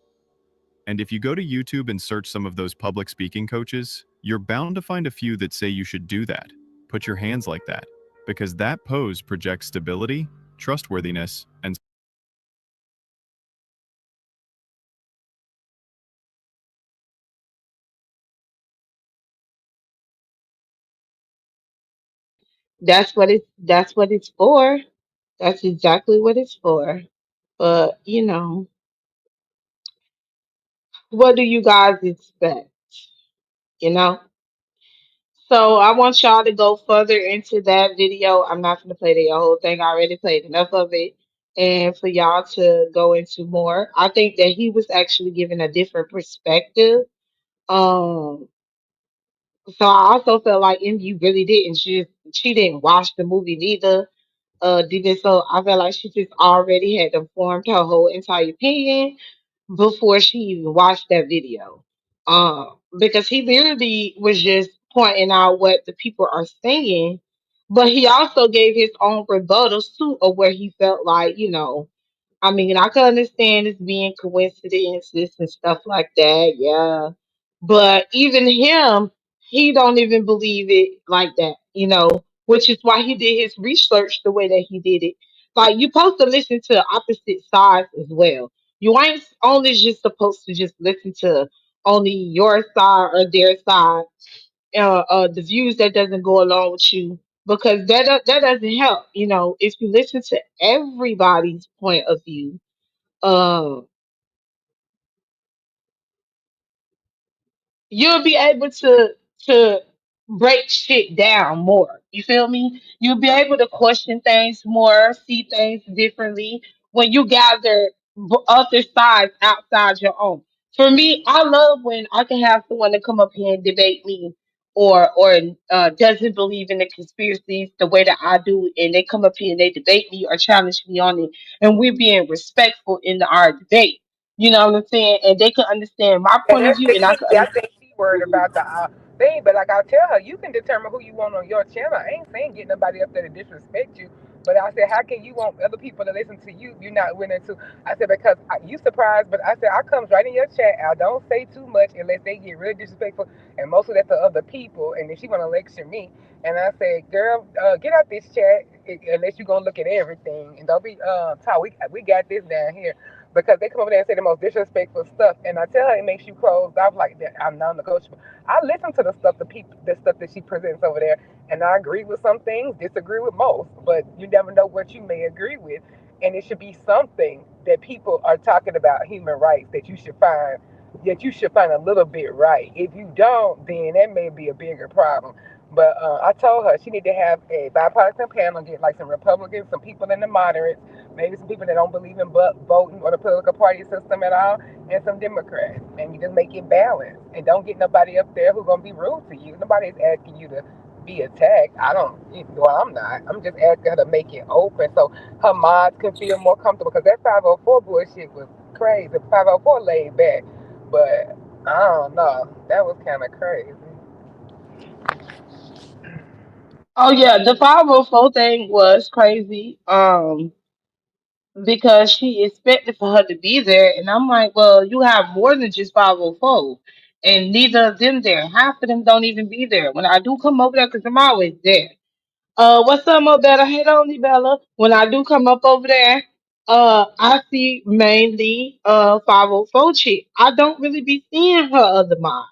And if you go to YouTube and search some of those public speaking coaches, you're bound to find a few that say you should do that. Put your hands like that. Because that pose projects stability, trustworthiness, and That's what it's for. That's exactly what it's for. But what do you guys expect? You know? So I want y'all to go further into that video. I'm not gonna play the whole thing. I already played enough of it. and for y'all to go into more. I think that he was actually giving a different perspective. Um, so I also felt like MU really didn't. She didn't watch the movie neither. Didn't so I felt like she just already had formed her whole entire opinion before she even watched that video. Because he literally was just pointing out what the people are saying, but he also gave his own rebuttals too of where he felt like, I mean, I can understand this being coincidences and stuff like that, yeah. But even him, he don't even believe it like that, which is why he did his research the way that he did it. Like you're supposed to listen to opposite sides as well. You ain't only just supposed to just listen to only your side or their side, the views that doesn't go along with you, because that doesn't help. If you listen to everybody's point of view, um, you'll be able to break shit down more. You feel me? You'll be able to question things more, see things differently when you gather other sides outside your own. For me, I love when I can have someone to come up here and debate me, or doesn't believe in the conspiracies the way that I do, and they come up here and they debate me or challenge me on it, and we're being respectful in our debate. You know what I'm saying? And they can understand my And point of that's view, the and I key. can I understand. think she worried about the thing, but like I tell her, you can determine who you want on your channel. I ain't saying get nobody up there to disrespect you, but I said, how can you want other people to listen to you? You're not willing to. I said because you surprised, but I said I comes right in your chat. I don't say too much unless they get really disrespectful, and most of that to other people. And then she want to lecture me, and I said, girl, get out this chat unless you gonna look at everything, and don't be talk. We got this down here because they come over there and say the most disrespectful stuff, and I tell her it makes you closed off like that. I'm non-negotiable. I listen to the stuff that she presents over there, and I agree with some things, disagree with most, but you never know what you may agree with, and it should be something that people are talking about human rights that you should find a little bit right. If you don't, then that may be a bigger problem. But I told her she need to have a bipartisan panel, get like some Republicans, some people in the moderates, maybe some people that don't believe in voting or the political party system at all, and some Democrats. And you just make it balanced. And don't get nobody up there who's gonna be rude to you. Nobody's asking you to be attacked. I don't. Well, I'm not. I'm just asking her to make it open so her mods can feel more comfortable. Because that 504 bullshit was crazy. 504 laid back, but I don't know. That was kind of crazy. Oh yeah, the 504 thing was crazy. Because she expected for her to be there, and I'm like, well, you have more than just 504, and neither of them there. Half of them don't even be there when I do come over there, because I'm always there. What's up, Mo Better? Hey, only Bella. When I do come up over there, I see mainly 504 chick. I don't really be seeing her other mom.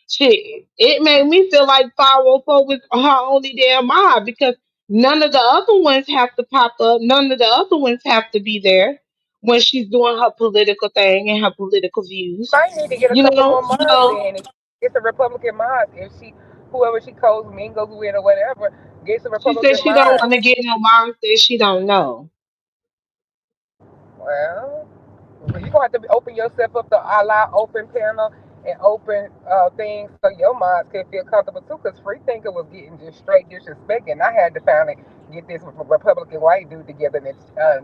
Shit, it made me feel like 504 was her only damn mob, because none of the other ones have to pop up. None of the other ones have to be there when she's doing her political thing and her political views. Might need to get a You couple know, more mods so in. Get some Republican mods if she, whoever she calls mingles with or whatever, get some she said Republican she don't mods. want to get no mom that she don't know. Well, you gonna have to open yourself up to allow open panel and open things so your mods can feel comfortable too. Cause Free Thinker was getting just straight disrespect, and I had to finally get this Republican white dude together in the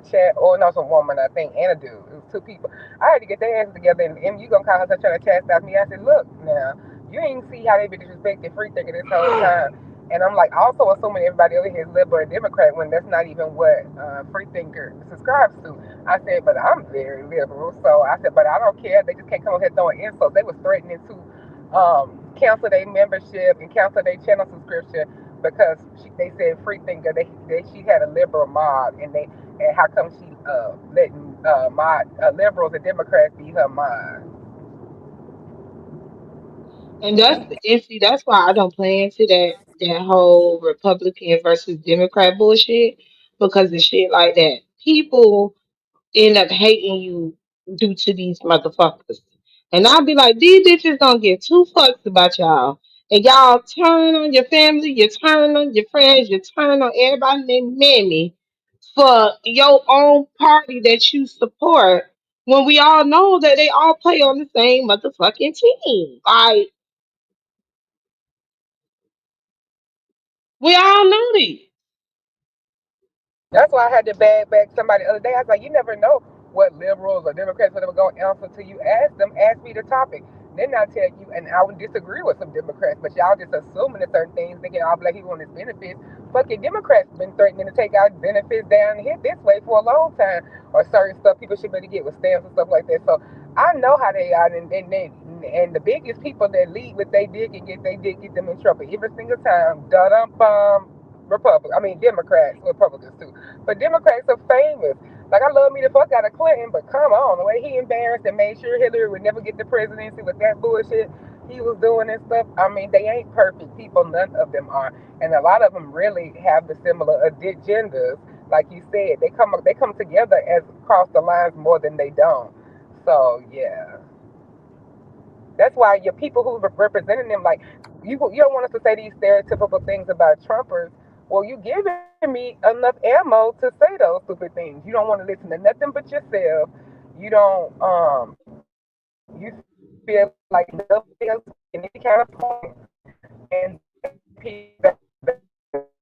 chat, or no, some woman I think, and a dude. It was two people. I had to get their asses together, and you gonna call her trying to chastise me? I said, look now, you ain't see how they been disrespecting Free Thinker this whole time. And I'm like, also assuming everybody over here is liberal and Democrat when that's not even what Free Thinker subscribes to. I said, but I'm very liberal. So I said, but I don't care. They just can't come over here throwing insults. They was threatening to cancel their membership and cancel their channel subscription because they said free thinker. They she had a liberal mob, and how come she letting liberals and Democrats be her mob? And see, that's why I don't play into that whole Republican versus Democrat bullshit, because of shit like that. People end up hating you due to these motherfuckers. And I'll be like, these bitches don't give two fucks about y'all. And y'all turn on your family, you turn on your friends, you turn on everybody named Mammy for your own party that you support when we all know that they all play on the same motherfucking team. Like, we all know this. That's why I had to bag back somebody the other day. I was like, you never know what liberals or Democrats are going to answer to you. Ask them, ask me the topic. Then I'll tell you, and I would disagree with some Democrats, but y'all just assuming that certain things, thinking all black people want his benefits. Fucking Democrats been threatening to take our benefits down here this way for a long time, or certain stuff people should better get with stamps and stuff like that. So I know how they are, and the biggest people that lead what they did and get them in trouble every single time. Da dum bum. Republic, I mean Democrats, Republicans too. But Democrats are famous. Like I love me the fuck out of Clinton, but come on, the way he embarrassed and made sure Hillary would never get the presidency with that bullshit he was doing and stuff. I mean, they ain't perfect people, none of them are, and a lot of them really have the similar agendas. Like you said, they come together as cross the lines more than they don't. So yeah, that's why your people who representing them, like you don't want us to say these stereotypical things about Trumpers. Well, you giving me enough ammo to say those stupid things. You don't want to listen to nothing but yourself. You don't you feel like nobody else in any kind of point. And people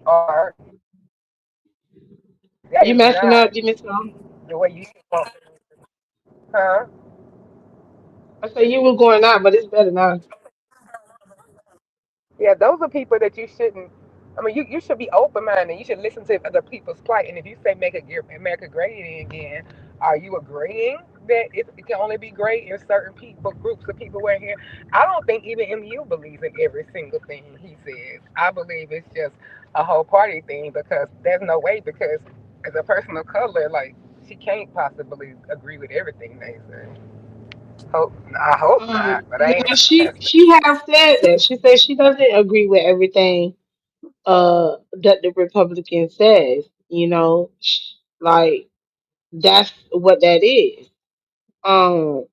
are that is You messing not up, give me some. the way you want, huh? I say you was going out, but it's better now. Yeah, those are people that you shouldn't. I mean, you should be open minded. You should listen to other people's plight. And if you say make America great again, are you agreeing that it can only be great if certain people, groups of people were here? I don't think even MU believes in every single thing he says. I believe it's just a whole party thing because there's no way because as a person of color, like she can't possibly agree with everything they say. I hope not, but I ain't Yeah, never asked her. she has said that. She said she doesn't agree with everything that the Republican says. Like that's what that is. Um,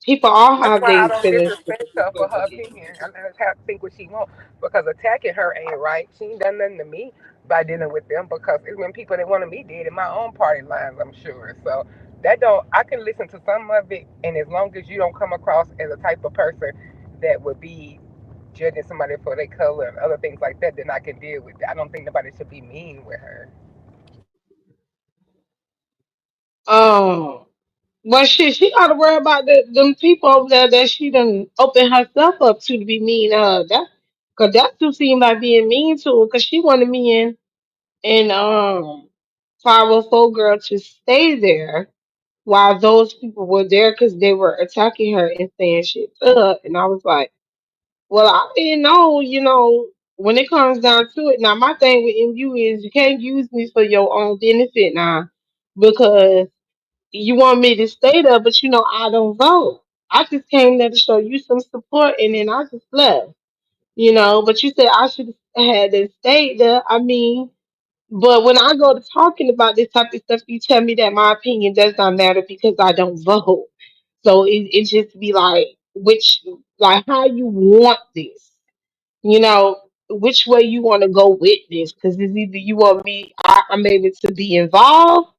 people all That's have why I their don't feelings with disrespect the her for her Republicans. opinion. I let her think what she wants because attacking her ain't right. She ain't done nothing to me by dealing with them because it's when people that want to me did in my own party lines, I'm sure. So that don't I can listen to some of it, and as long as you don't come across as a type of person that would be judging somebody for their color and other things like that, then I can deal with it. I don't think nobody should be mean with her. Um, but shit, she got to worry about them people over there that she done open herself up to be mean to her. Cause that too seem like being mean to her. Cause she wanted me in 504 girl to stay there while those people were there because they were attacking her and saying shit to her. And I was like, well, I didn't know, when it comes down to it. Now, my thing with MU is you can't use me for your own benefit now because you want me to stay there, but I don't vote. I just came there to show you some support and then I just left, but you said I should have had to stay there. I mean, but when I go to talking about this type of stuff, you tell me that my opinion does not matter because I don't vote. So it just be like how you want this, which way you want to go with this. Because it's either you want me, I'm able to be involved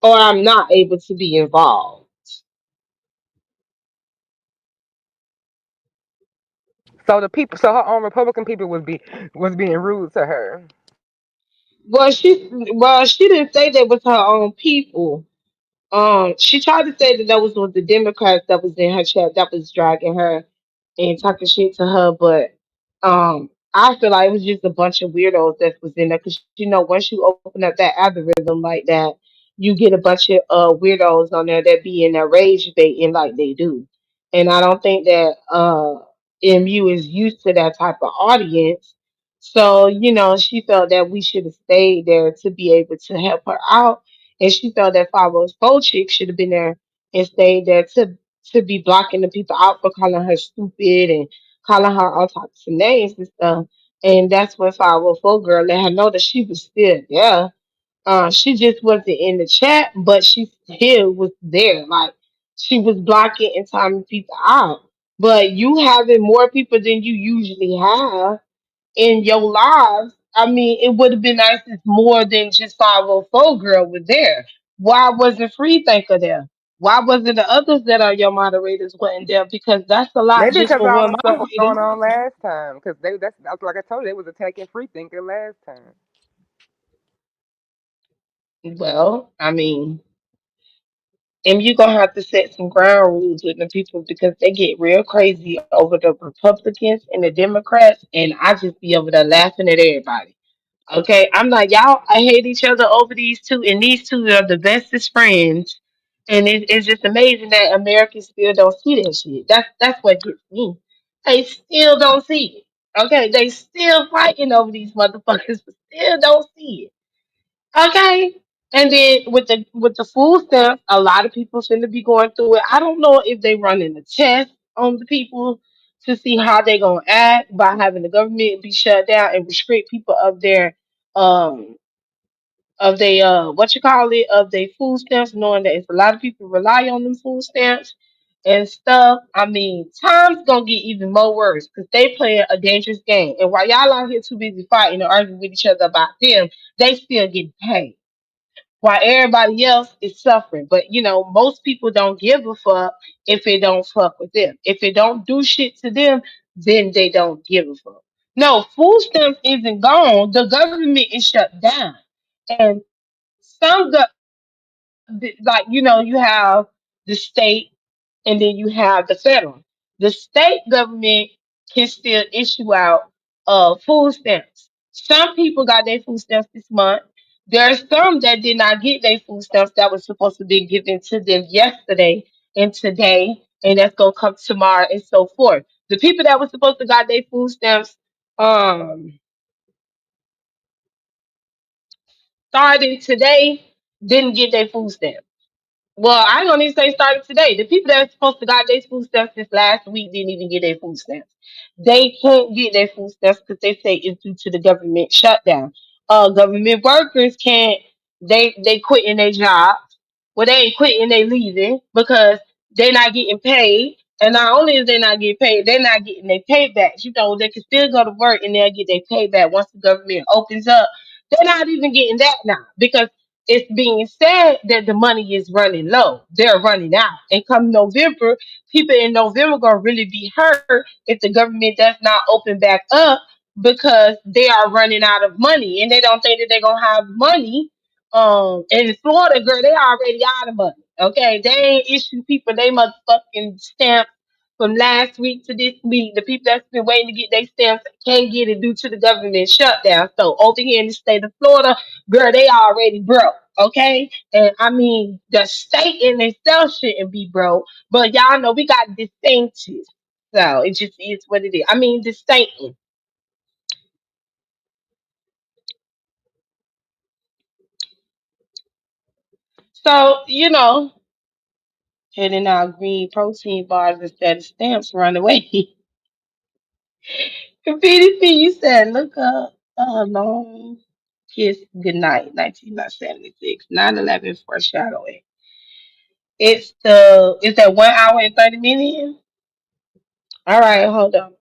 or I'm not able to be involved. So the people, so her own Republican people was being rude to her. Well, she didn't say that was her own people. She tried to say that was the Democrats that was in her chat that was dragging her and talking shit to her, but I feel like it was just a bunch of weirdos that was in there because once you open up that algorithm like that, you get a bunch of weirdos on there that be in there rage baiting like they do, and I don't think that MU is used to that type of audience. So she felt that we should have stayed there to be able to help her out, and she felt that 504 chick should have been there and stayed there to be blocking the people out for calling her stupid and calling her all types of names and stuff. And that's when 504 girl let her know that she was still there. She just wasn't in the chat, but she still was there. Like she was blocking and timing people out. But you having more people than you usually have in your lives, I mean, it would have been nice if more than just 504 girl was there. Why wasn't Free Thinker there? Why wasn't the others that are your moderators wasn't there? Because that's a lot Maybe just because for all one the stuff was going moderator. on last time. Because that's like I told you, they was attacking free thinker last time. Well, I mean, and you're gonna have to set some ground rules with the people because they get real crazy over the Republicans and the Democrats, and I just be over there laughing at everybody. Okay, I'm like, y'all, I hate each other over these two, and these two are the bestest friends. And it's just amazing that Americans still don't see that shit. That's what gets me. They still don't see it. Okay, they still fighting over these motherfuckers, but still don't see it. Okay. And then with the food stamps, a lot of people seem to be going through it. I don't know if they running a test on the people to see how they gonna act by having the government be shut down and restrict people um of they what you call it of their food stamps, knowing that it's a lot of people rely on them food stamps and stuff. I mean, times gonna get even more worse because they play a dangerous game. And while y'all out here too busy fighting and arguing with each other about them, they still get paid while everybody else is suffering. But most people don't give a fuck if it don't fuck with them. If it don't do shit to them, then they don't give a fuck. No, food stamps isn't gone. The government is shut down. And some like you have the state and then you have the federal. The state government can still issue out food stamps. Some people got their food stamps this month. There are some that did not get their food stamps that was supposed to be given to them yesterday and today, and that's gonna come tomorrow and so forth. The people that were supposed to got their food stamps um starting today didn't get their food stamps. Well, I don't even say started today. The people that are supposed to got their food stamps this last week didn't even get their food stamps. They can't get their food stamps because they say it's due to the government shutdown. Government workers can't. They quitting their jobs. Well, they ain't quitting. They leaving because they're not getting paid. And not only is they not getting paid, they're not getting their paybacks. They can still go to work and they'll get their payback once the government opens up. They're not even getting that now because it's being said that the money is running low. They're running out. And come November, people in November gonna really be hurt if the government does not open back up because they are running out of money and they don't think that they're gonna have money. In Florida, girl, they already out of money. Okay, they ain't issue people they motherfucking stamps from last week to this week. The people that's been waiting to get their stamps can't get it due to the government shutdown. So over here in the state of Florida, girl, they already broke. Okay, and I mean the state in itself shouldn't be broke, but y'all know we got distinctives, so it just is what it is. I mean distinct. So handing out green protein bars instead of stamps run away. PDP, you said look up long kiss goodnight, 1976, 9/11 foreshadowing. Is that 1 hour and 30 minutes? All right, hold on.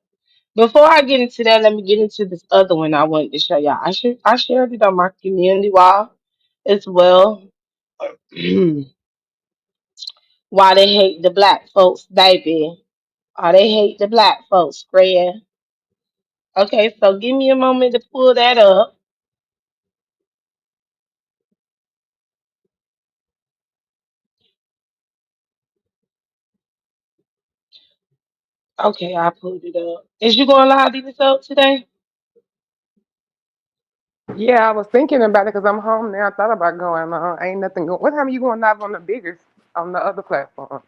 Before I get into that, let me get into this other one I wanted to show y'all. I shared it on my community wall as well. Why they hate the black folks, baby. Why they hate the black folks, Fred. Okay, so give me a moment to pull that up. Okay, I pulled it up. Is you going live this up today? Yeah, I was thinking about it because I'm home now. I thought about going on. Ain't nothing going. What time are you going live on the biggest on the other platform?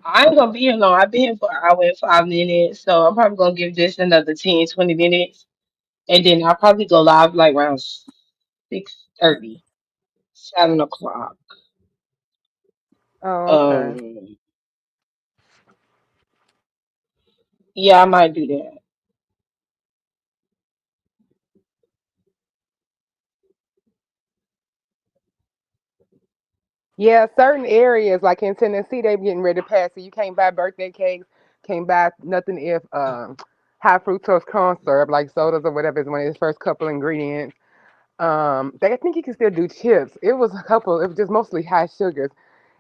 I ain't gonna be here long. I've been here for 1 hour and 5 minutes, so I'm probably gonna give this another 10, 20 minutes, and then I'll probably go live like around 6:30, 7 o'clock. Oh, okay. Um, yeah, I might do that. Yeah, certain areas like in Tennessee, they getting ready to pass it. You can't buy birthday cakes, can't buy nothing if high fructose corn syrup, like sodas or whatever is one of his first couple ingredients. I think you can still do chips. It was a couple. It was just mostly high sugars,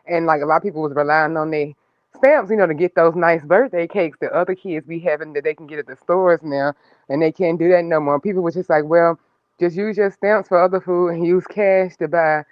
and like a lot of people was relying on their stamps, to get those nice birthday cakes that other kids be having that they can get at the stores now, and they can't do that no more. People was just like, well, just use your stamps for other food and use cash to buy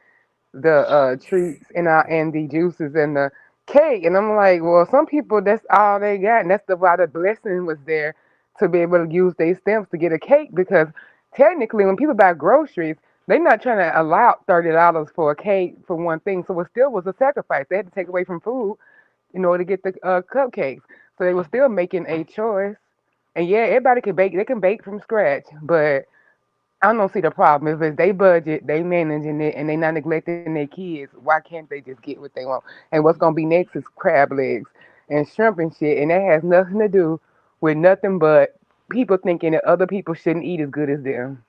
the treats and the juices and the cake. And I'm like, well, some people that's all they got, and that's the why the blessing was there to be able to use their stamps to get a cake because technically when people buy groceries, they're not trying to allow $30 for a cake for one thing. So it still was a sacrifice. They had to take away from food in order to get the cupcakes. So they were still making a choice. And yeah, everybody can bake. They can bake from scratch, but I don't see the problem. If it's they budget, they managing it, and they not neglecting their kids, why can't they just get what they want? And what's gonna be next is crab legs and shrimp and shit, and that has nothing to do with nothing but people thinking that other people shouldn't eat as good as them.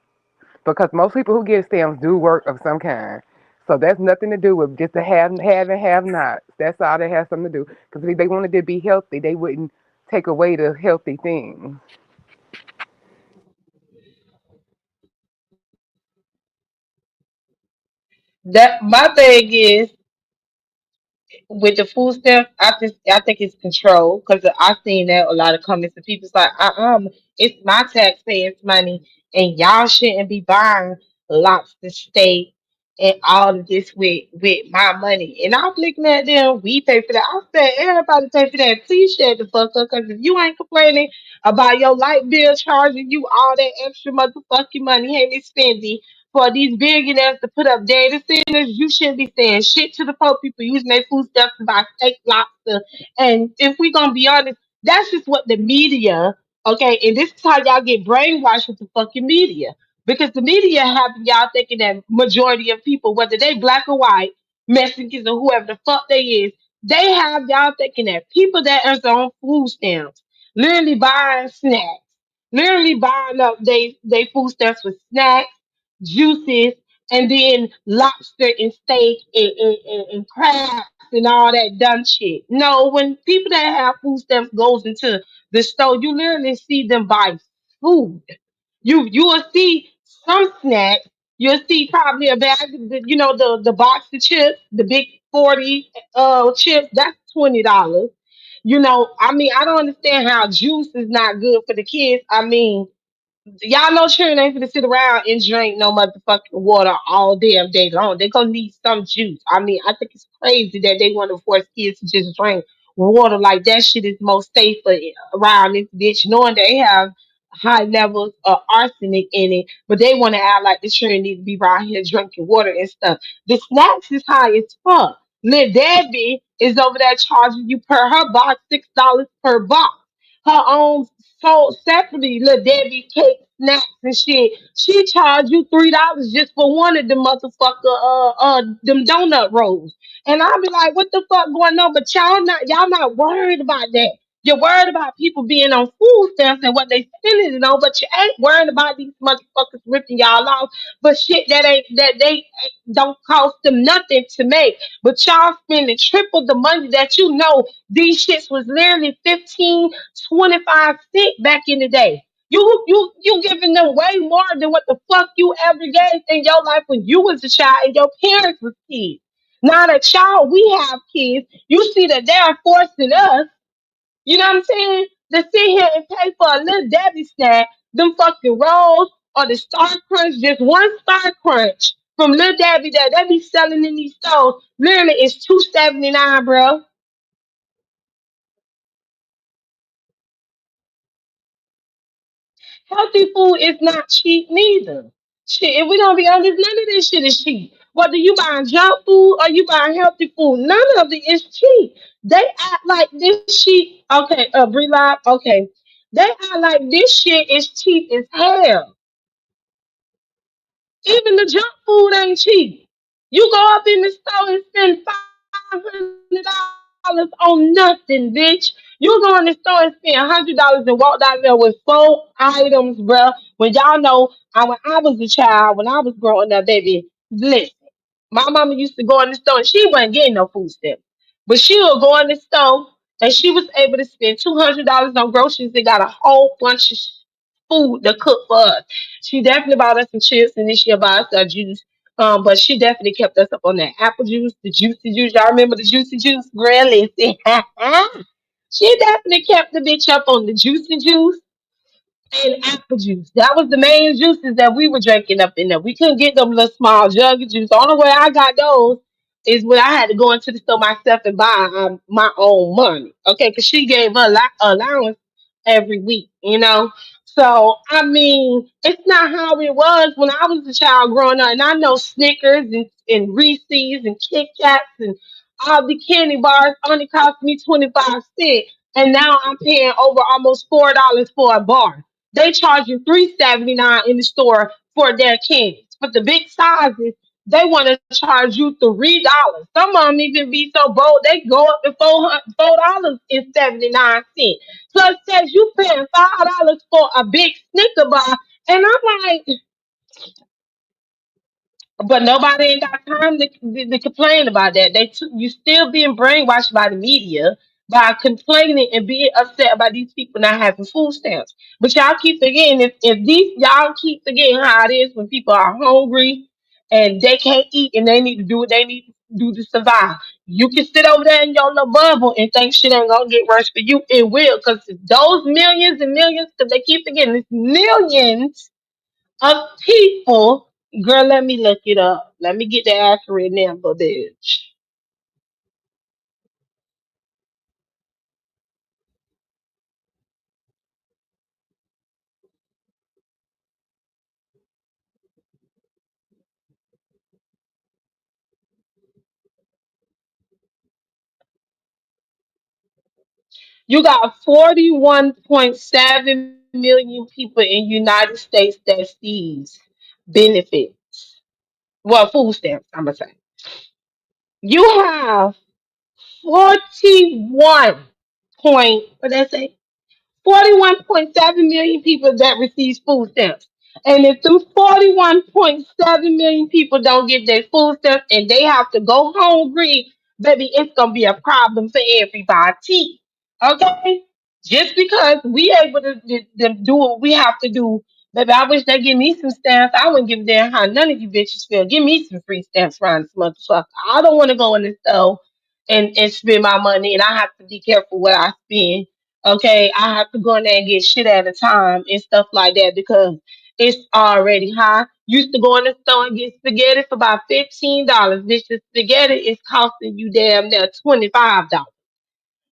Because most people who get stamps do work of some kind. So that's nothing to do with just the have and have nots. That's all that has something to do. Because if they wanted to be healthy, they wouldn't take away the healthy things. That my thing is with the food stamps, I think it's control because I've seen that a lot of comments and people's like, it's my taxpayers' money and y'all shouldn't be buying lobster steak and all of this with my money. And I'm looking at them, we pay for that. I said, everybody pay for that. Please shut the fuck up because if you ain't complaining about your light bill charging you all that extra motherfucking money, hey Miss Fendi, for these billionaires to put up data centers, you shouldn't be saying shit to the poor people using their food stuff to buy steak, lobster. And if we gonna be honest, that's just what the media, okay, and this is how y'all get brainwashed with the fucking media. Because the media have y'all thinking that majority of people, whether they black or white, Mexicans or whoever the fuck they is, they have y'all thinking that people that are on food stamps, literally buying snacks, literally buying up they food stamps with snacks, juices, and then lobster and steak and crabs and all that done shit. No, when people that have food stamps goes into the store, you literally see them buy food. You will see some snacks. You'll see probably a bag, the box of chips, the big 40 chips. That's $20. I mean, I don't understand how juice is not good for the kids. I mean, y'all know children ain't gonna sit around and drink no motherfucking water all damn day long. They gonna need some juice. I mean, I think it's crazy that they want to force kids to just drink water like that shit is most safer around this bitch, knowing they have high levels of arsenic in it, but they want to act like the children need to be around here drinking water and stuff. The snacks is high as fuck. Lil Debbie is over there charging you per her box $6 per box her own sold separately, little Debbie cake snacks and shit. She charged you $3 just for one of them them donut rolls. And I'll be like, what the fuck going on? But y'all not worried about that. You're worried about people being on food stamps and what they spending it on, but you ain't worried about these motherfuckers ripping y'all off for shit that they don't cost them nothing to make. But y'all spending triple the money that these shits was literally 15, 25 cents back in the day. You giving them way more than what the fuck you ever gave in your life when you was a child and your parents was kids. Now that y'all we have kids, you see that they're forcing us, you know what I'm saying, to sit here and pay for a little Debbie snack, them fucking rolls or the Star Crunch, just one Star Crunch from Little Debbie that they be selling in these stores. Literally, it's $2.79, bro. Healthy food is not cheap neither. Shit, if we don't be honest, none of this shit is cheap. Whether you buying junk food or you buying healthy food, none of it is cheap. They act like this shit. Okay, Bree Live. Okay, they act like this shit is cheap as hell. Even the junk food ain't cheap. You go up in the store and spend $500 on nothing, bitch. You go in the store and spend $100 and walk out there with 4 items, bruh. When y'all know, when I was a child, when I was growing up, baby, listen. My mama used to go in the store and she wasn't getting no food stamps. But she would go in the store. and she was able to spend $200 on groceries and got a whole bunch of food to cook for us. She definitely bought us some chips and then she'll buy us our juice. But she definitely kept us up on that apple juice, the juicy juice. Y'all remember the juicy juice? Girl, listen. She definitely kept the bitch up on the juicy juice and apple juice. That was the main juices that we were drinking up in there. We couldn't get them little small jug of juice. The only way I got those is when I had to go into the store myself and buy my own money. Okay, because she gave a allowance every week, you know. So I mean, it's not how it was when I was a child growing up. And I know Snickers and Reese's and Kit Kats and all the candy bars only cost me 25 cents. And now I'm paying over almost $4 for a bar. They charge you $3.79 in the store for their candies. But the big sizes, they want to charge you $3. Some of them even be so bold they go up to $4.79. Plus, says you paying $5 for a big Snicker bar, and I'm like, but nobody ain't got time to complain about that. You still being brainwashed by the media by complaining and being upset about these people not having food stamps. But y'all keep forgetting if these y'all keep forgetting how it is when people are hungry and they can't eat and they need to do what they need to do to survive. You can sit over there in your little bubble and think shit ain't gonna get worse for you. It will, because those millions and millions, because they keep forgetting it's millions of people. Girl, let me look it up. Let me get the accurate number, bitch. You got 41.7 million people in United States that sees benefits. Well, food stamps, I'm gonna say. You have 41 point what did I say? 41.7 million people that receive food stamps. And if those 41.7 million people don't get their food stamps and they have to go hungry, baby, it's going to be a problem for everybody. Okay? Just because we able to do what we have to do, baby, I wish they give me some stamps. I wouldn't give a damn how none of you bitches feel. Give me some free stamps around this motherfucker. I don't want to go in the store and spend my money, and I have to be careful what I spend. Okay, I have to go in there and get shit at a time and stuff like that because it's already high. Used to go in the store and get spaghetti for about $15. This spaghetti is costing you damn near $25.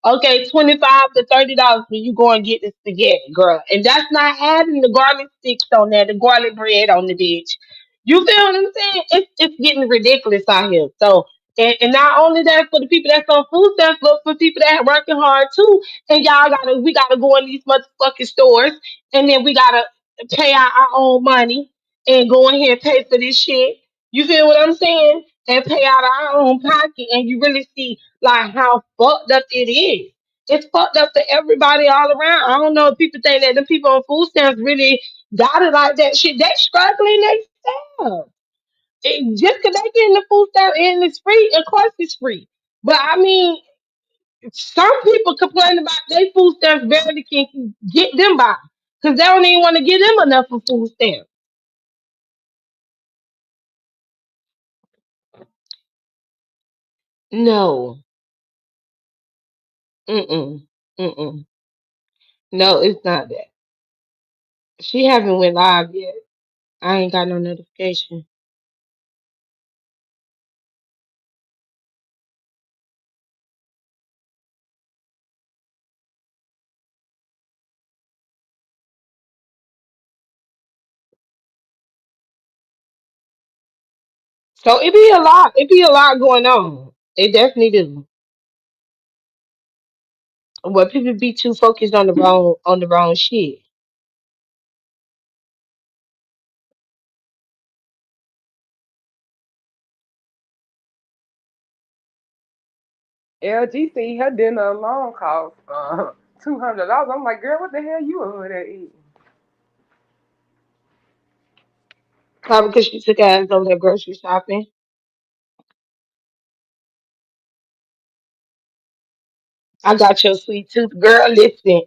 Okay, $25 to $30 when you go and get the spaghetti, girl. And that's not adding the garlic sticks on there, the garlic bread on the bitch. You feel what I'm saying? It's getting ridiculous out here. So and not only that for the people that's on food stamps, but for people that are working hard too. And we gotta go in these motherfucking stores and then we gotta pay out our own money and go in here and pay for this shit. You feel what I'm saying? And pay out our own pocket and you really see like how fucked up it is. It's fucked up for everybody all around. I don't know if people think that the people on food stamps really got it like that shit. They struggling themselves. Just because they getting the food stamp and it's free, of course it's free. But I mean, some people complain about their food stamps barely can get them by because they don't even want to give them enough for food stamps. No, mm-mm, mm-mm. No, it's not that. She haven't went live yet. I ain't got no notification. So it be a lot. It be a lot going on. It definitely do. But people be too focused on the wrong shit. LGC, her dinner alone cost $200. I'm like, girl, what the hell you over there eating? Probably because she took ass over there grocery shopping. I got your sweet tooth, girl. Listen.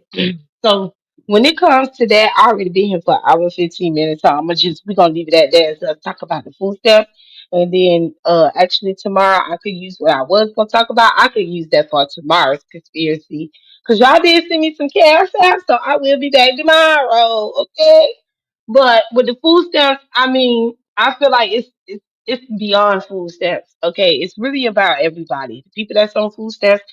So when it comes to that, I already been here for an hour and 15 minutes. So we're gonna leave it at that. So talk about the food stamps. And then actually tomorrow I could use what I was gonna talk about. I could use that for tomorrow's conspiracy. Cause y'all did send me some cash out, so I will be back tomorrow. Okay. But with the food stamps, I mean, I feel like it's beyond food stamps. Okay, it's really about everybody. The people that's on food stamps,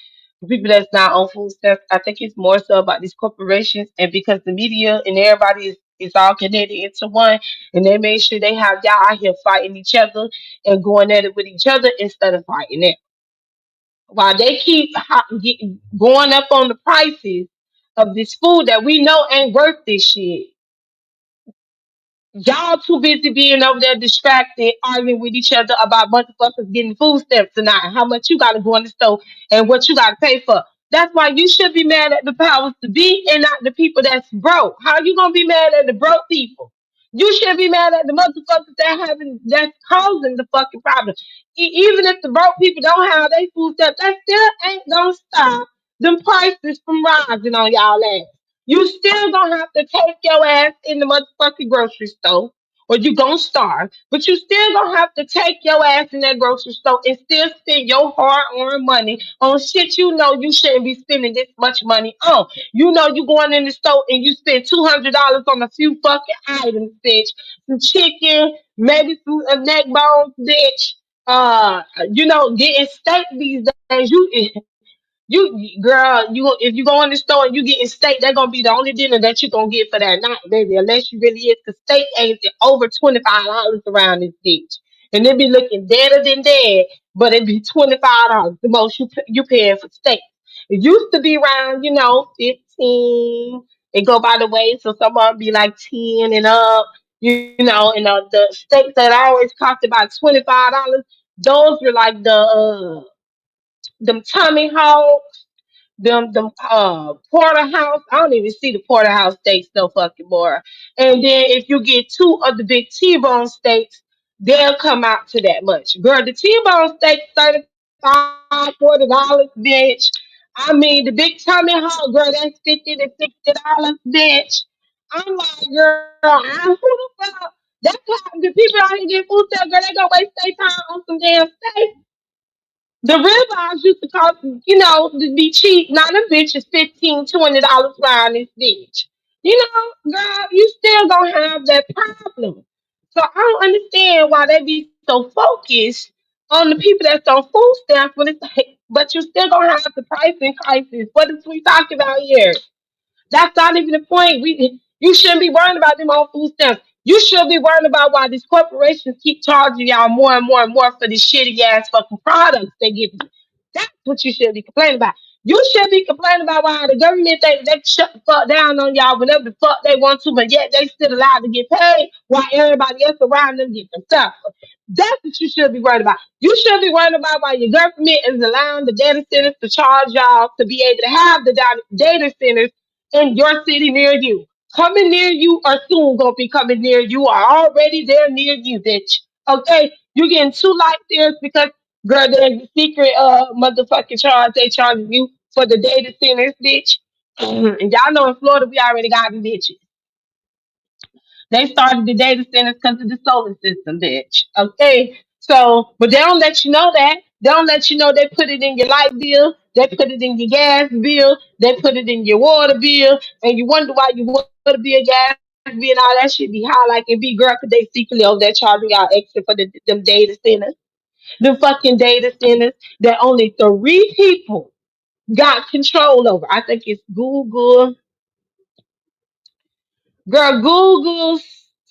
the people that's not on food stamps. I think it's more so about these corporations, and because the media and everybody is all connected into one, and they make sure they have y'all out here fighting each other and going at it with each other instead of fighting it. While they keep going up on the prices of this food that we know ain't worth this shit. Y'all too busy being over there distracted, arguing with each other about motherfuckers getting food stamps tonight, and how much you gotta go in the store and what you gotta pay for. That's why you should be mad at the powers to be and not the people that's broke. How you gonna be mad at the broke people? You should be mad at the motherfuckers that's causing the fucking problem. Even if the broke people don't have their food stamps, that still ain't gonna stop them prices from rising on y'all ass. You still gonna have to take your ass in the motherfucking grocery store, or you gonna starve. But you still gonna have to take your ass in that grocery store and still spend your hard-earned money on shit you know you shouldn't be spending this much money on. You know you going in the store and you spend $200 on a few fucking items, bitch. Some chicken, maybe some neck bones, bitch. Getting steak these days. Girl, if you go in the store and you getting steak, that's gonna be the only dinner that you gonna get for that night, baby. Unless you really is, cause steak ain't over $25 around this bitch, and it be looking deader than dead, but it be $25 the most you paying for steak. It used to be around, 15. It go by the way, so some of them be like 10 and up, and the steaks that always cost about $25. Those were like them tummy hogs, them porterhouse. I don't even see the porterhouse steaks no fucking more. And then if you get two of the big T-bone steaks, they'll come out to that much. Girl, the T-bone steak $35, $40, bitch. I mean the big tummy hog, girl, that's $50 to $60, bitch. I'm like, girl, who the fuck? That's how the people out here get food stamps, girl, they gonna waste their time on some damn steak. The ribeyes used to cost, to be cheap. Now them bitches $15, $20 around this bitch. Girl, you still gonna have that problem. So I don't understand why they be so focused on the people that's on food stamps when it's like, but you still gonna have the price increases. What is we talking about here? That's not even the point. You shouldn't be worrying about them on food stamps. You should be worrying about why these corporations keep charging y'all more and more and more for these shitty ass fucking products they give you. That's what you should be complaining about. You should be complaining about why the government they can shut the fuck down on y'all whenever the fuck they want to, but yet they still allowed to get paid while everybody else around them get the stuff. That's what you should be worried about. You should be worried about why your government is allowing the data centers to charge y'all to be able to have the data centers in your city near you. Coming near you or soon gonna be coming near you or already there near you, bitch. Okay? You getting two light years because girl, there's a secret motherfucking charge they charging you for the data centers, bitch. And y'all know in Florida we already got them bitches. They started the data centers because of the solar system, bitch. Okay. So, but they don't let you know that. They don't let you know they put it in your light bill, they put it in your gas bill, they put it in your water bill, and you wonder why your water bill, gas bill, and all that shit be high like it be, girl, because they secretly over there charging y'all extra for them data centers. The fucking data centers that only three people got control over. I think it's Google. Girl, Google,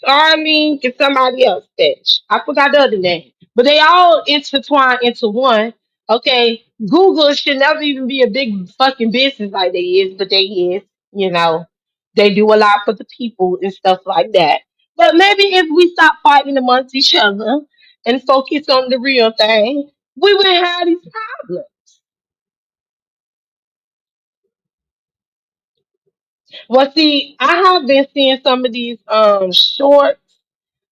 Starlink, and somebody else, bitch. I forgot the other name. But they all intertwine into one. Okay, Google should never even be a big fucking business like they is, but they is. You know, they do a lot for the people and stuff like that. But maybe if we stop fighting amongst each other and focus on the real thing, we wouldn't have these problems. Well, see, I have been seeing some of these shorts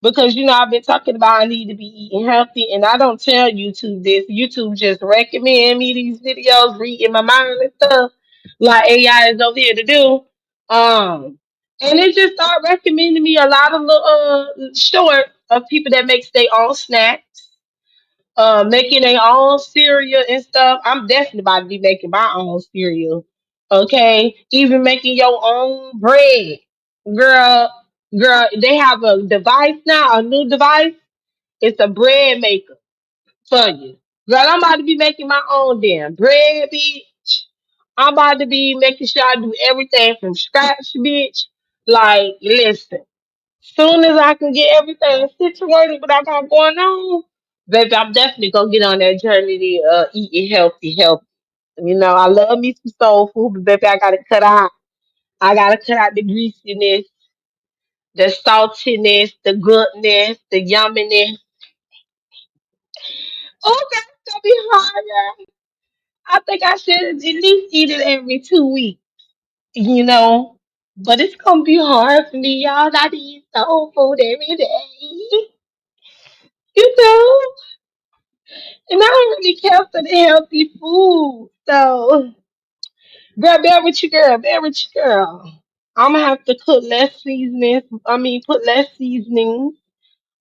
because I've been talking about I need to be eating healthy, and I don't tell YouTube this. YouTube just recommend me these videos, reading my mind and stuff, like AI is over here to do. And it just start recommending me a lot of little short of people that makes their own snacks, making their own cereal and stuff. I'm definitely about to be making my own cereal. Okay, even making your own bread, girl. Girl, they have a device now, a new device. It's a bread maker for you. Girl, I'm about to be making my own damn bread, bitch. I'm about to be making sure I do everything from scratch, bitch. Like, listen. Soon as I can get everything situated, what I got going on, baby, I'm definitely gonna get on that journey to eating healthy, healthy. I love me some soul food, but baby, I gotta cut out. I gotta cut out the greasiness, the saltiness, the goodness, the yumminess. Oh, that's gonna be hard, girl. I think I should at least eat it every 2 weeks, you know. But it's gonna be hard for me, y'all, not to eat soul food every day. You know? And I don't really care for the healthy food. So, girl, bear with you, girl. I'm gonna have to cook less seasoning. I mean, put less seasoning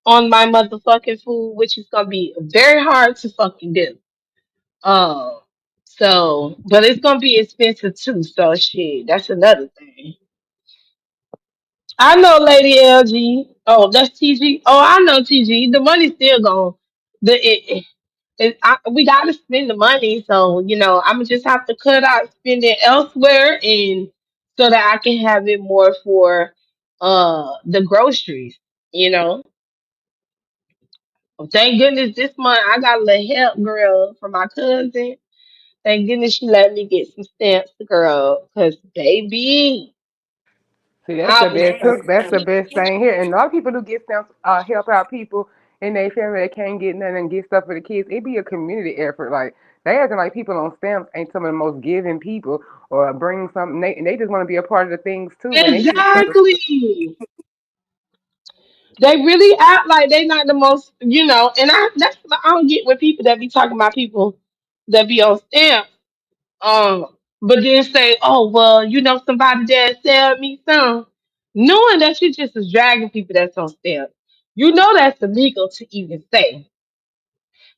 on my motherfucking food, which is gonna be very hard to fucking do. Um, but it's gonna be expensive too. So shit, that's another thing. I know, Lady LG. Oh, that's TG. Oh, I know TG. The money's still gone. We got to spend the money, so I'm gonna just have to cut out spending elsewhere, and so that I can have it more for the groceries. You know, thank goodness this month I got a little help, girl, from my cousin. Thank goodness she let me get some stamps, girl, cause baby, See, that's I the was best. trying That's the best thing here. And a lot of people who get stamps help out people in their family that can't get nothing and get stuff for the kids. It be a community effort. Like they acting like people on stamps ain't some of the most giving people or bring something. And they just want to be a part of the things too. When they see stuff, exactly. They really act like they not the most, and I don't get with people that be talking about people that be on stamp, but then say, oh well, somebody that sell me some, knowing that you just is dragging people that's on stamp, that's illegal to even say,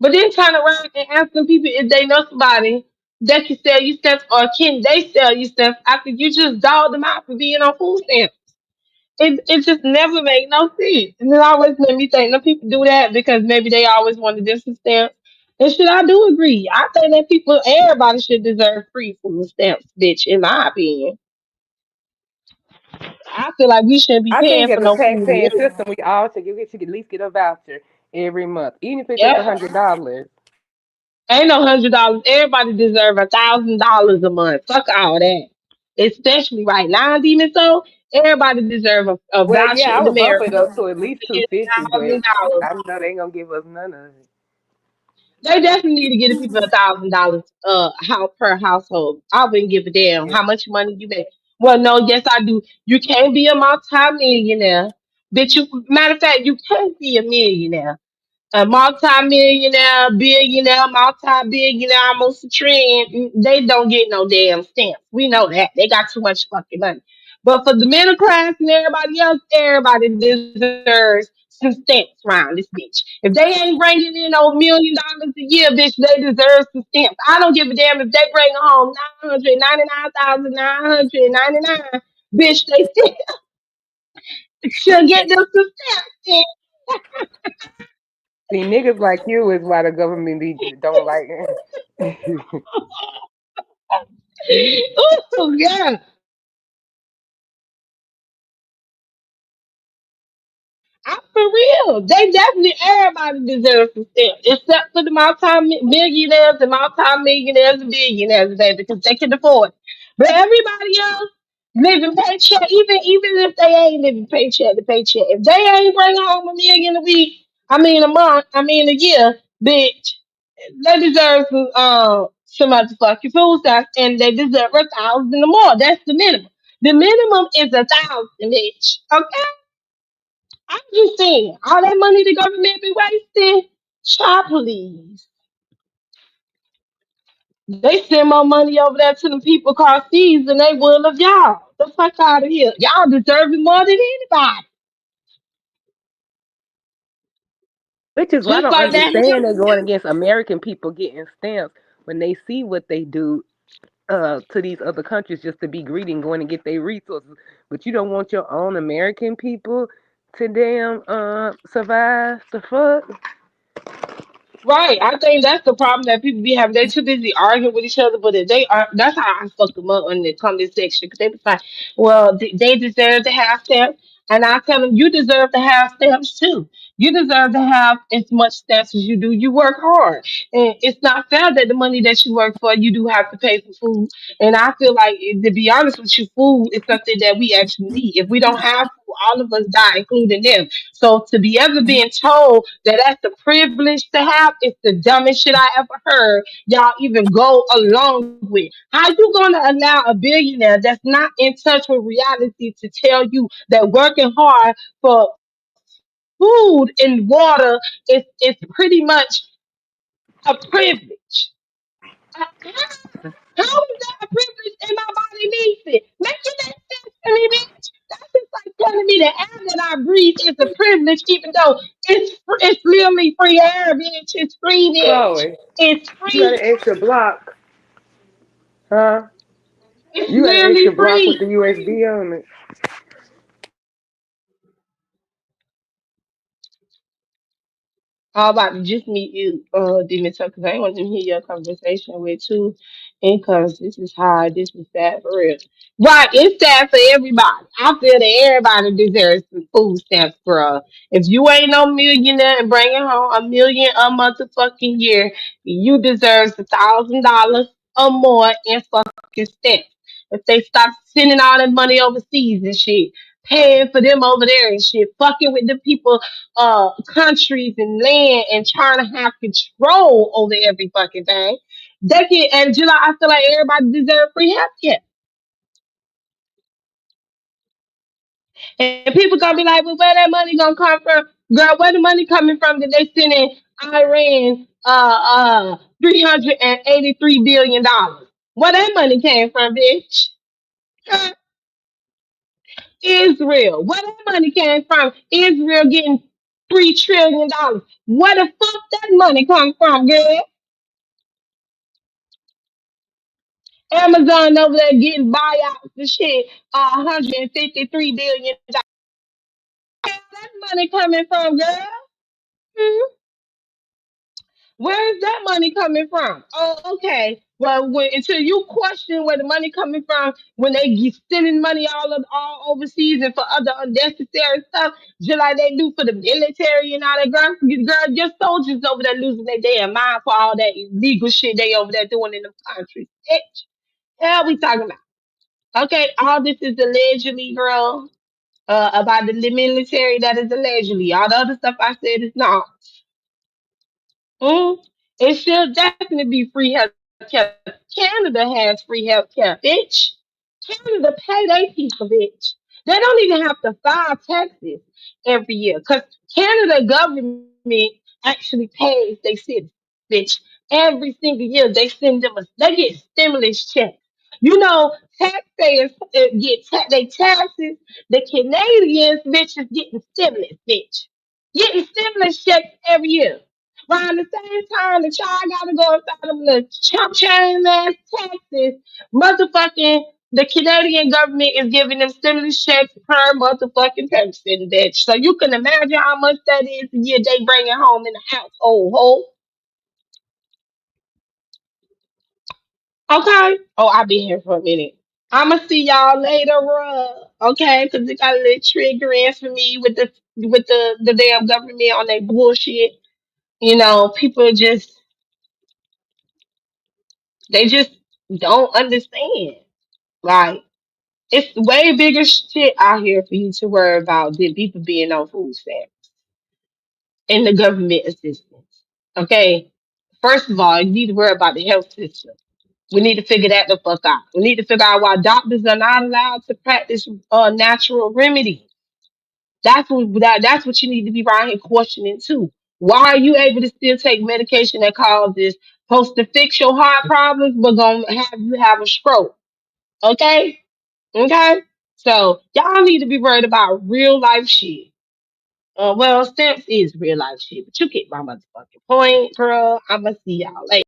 but then turn around and asking people if they know somebody that can sell you stamps or can they sell you stamps after you just dogged them out for being on food stamps. It just never made no sense. And it always made me think, no, people do that because maybe they always wanted this stamps. And shit, I do agree. I think that everybody should deserve free food stamps, bitch, in my opinion. I feel like we shouldn't be I think paying for as a no tax food paying anyway. system, we all should at least get a voucher every month, even if it's just Yep. $100. Ain't no $100. Everybody deserve $1,000 a month. Fuck all that. Especially right now, demon. So everybody deserve a Well, voucher yeah, I in would bump it America. up to at least It's 250, but $1,000. I know they ain't gonna give us none of it. They definitely need to get the people $1,000 how per household. I wouldn't give a damn Yeah. how much money you make. Well, no, yes I do. You can't be a multi-millionaire. Bitch, matter of fact, you can't be a millionaire, a multi-millionaire, billionaire, multi-billionaire, almost a trillion. They don't get no damn stamps. We know that. They got too much fucking money. But for the middle class and everybody else, everybody deserves some stamps around this bitch. If they ain't bringing in no $1 million a year, bitch, they deserve some stamps. I don't give a damn if they bring home 999,999. Bitch, they still should get them some stamps. See, niggas like you is why the government don't like it. Oh, yeah. I'm for real. They definitely everybody deserves some steps, except for the multi-millionaires and multi-millionaires and billionaires, baby, because they can afford it. But everybody else living paycheck, even if they ain't living paycheck to paycheck, if they ain't bringing home 1 million a week, I mean a month, I mean a year, bitch, they deserve some motherfucking food stamps, and they deserve 1,000 or more. That's the minimum. The minimum is 1,000, bitch. Okay. I'm just saying, all that money the government be wasting, child please. They send more money over there to the people across seas than they will of y'all. The fuck out of here. Y'all deserve it more than anybody. Which is why I Just don't like that. understand they going against American people getting stamps when they see what they do to these other countries just to be greedy and going to get their resources. But you don't want your own American people to damn survive the fuck. Right. I think that's the problem that people be having. They too busy arguing with each other, but if they are, that's how I fuck them up in the comment section because they be like, well, they deserve to have stamps. And I tell them, you deserve to have stamps too. You deserve to have as much stamps as you do. You work hard. And it's not fair that the money that you work for, you do have to pay for food. And I feel like, to be honest with you, food is something that we actually need. If we don't have food, all of us die, including them. So to be ever being told that that's a privilege to have, it's the dumbest shit I ever heard. Y'all even go along with. How you gonna allow a billionaire that's not in touch with reality to tell you that working hard for food and water is pretty much a privilege? How is that a privilege and my body needs it? Make it make sense to me, bitch. That's just like telling me the air that I breathe is a privilege, even though it's literally free air, bitch. It's free, bitch. Chloe, It's you got free. an extra block, huh? It's You got an literally extra block with free. the USB on it. I'm about to just meet you, Demeter, because I ain't want to hear your conversation with two incomes. This is hard. This is sad for real. Right, it's sad for everybody. I feel that everybody deserves some food stamps, bro. If you ain't no millionaire and bringing home a million a motherfucking year, you deserve $1,000 or more in fucking stamps. If they stop sending all that money overseas and shit, paying for them over there and shit, fucking with the people countries and land and trying to have control over every fucking thing. They can and July, I feel like everybody deserves free healthcare. And people gonna be like, well, where that money gonna come from? Girl, where the money coming from that they sending Iran $383 billion? Where that money came from, bitch? Israel. Where that money came from? Israel getting $3 trillion. Where the fuck that money come from, girl? Amazon over there getting buyouts and shit, $153 billion. Where that money coming from, girl? Hmm? Where is that money coming from? Oh, okay. Well, until you question where the money coming from when they get sending money all overseas and for other unnecessary stuff, just like they do for the military and all that, girl, your soldiers over there losing their damn mind for all that illegal shit they over there doing in the countries. Hell, we talking about? Okay, all this is allegedly, girl. About the military, that is allegedly. All the other stuff I said is not. Mm, it should definitely be free healthcare. Canada has free healthcare, bitch. Canada pay their people, bitch. They don't even have to file taxes every year because Canada government actually pays their citizens, bitch. Every single year they send them they get stimulus checks. You know, taxpayers get they taxes. The Canadians, bitch, is getting stimulus, bitch. Getting stimulus checks every year. Around the same time that y'all gotta go inside them little chump chain ass taxes, motherfucking the Canadian government is giving them stimulus checks per motherfucking person, bitch. So you can imagine how much that is a year they bring it home in the household. Ho. Okay. Oh, I'll be here for a minute. I'ma see y'all later, okay? Because it got a little triggering for me with the damn government on that bullshit. You know, people just they just don't understand. Like it's way bigger shit out here for you to worry about than people being on food stamps and the government assistance. Okay. First of all, you need to worry about the health system. We need to figure that the fuck out. We need to figure out why doctors are not allowed to practice natural remedies. That's what you need to be around here questioning too. Why are you able to still take medication that causes supposed to fix your heart problems, but gonna have you have a stroke? Okay, okay. So y'all need to be worried about real life shit. Well, stamps is real life shit, but you get my motherfucking point, girl. I'ma see y'all later.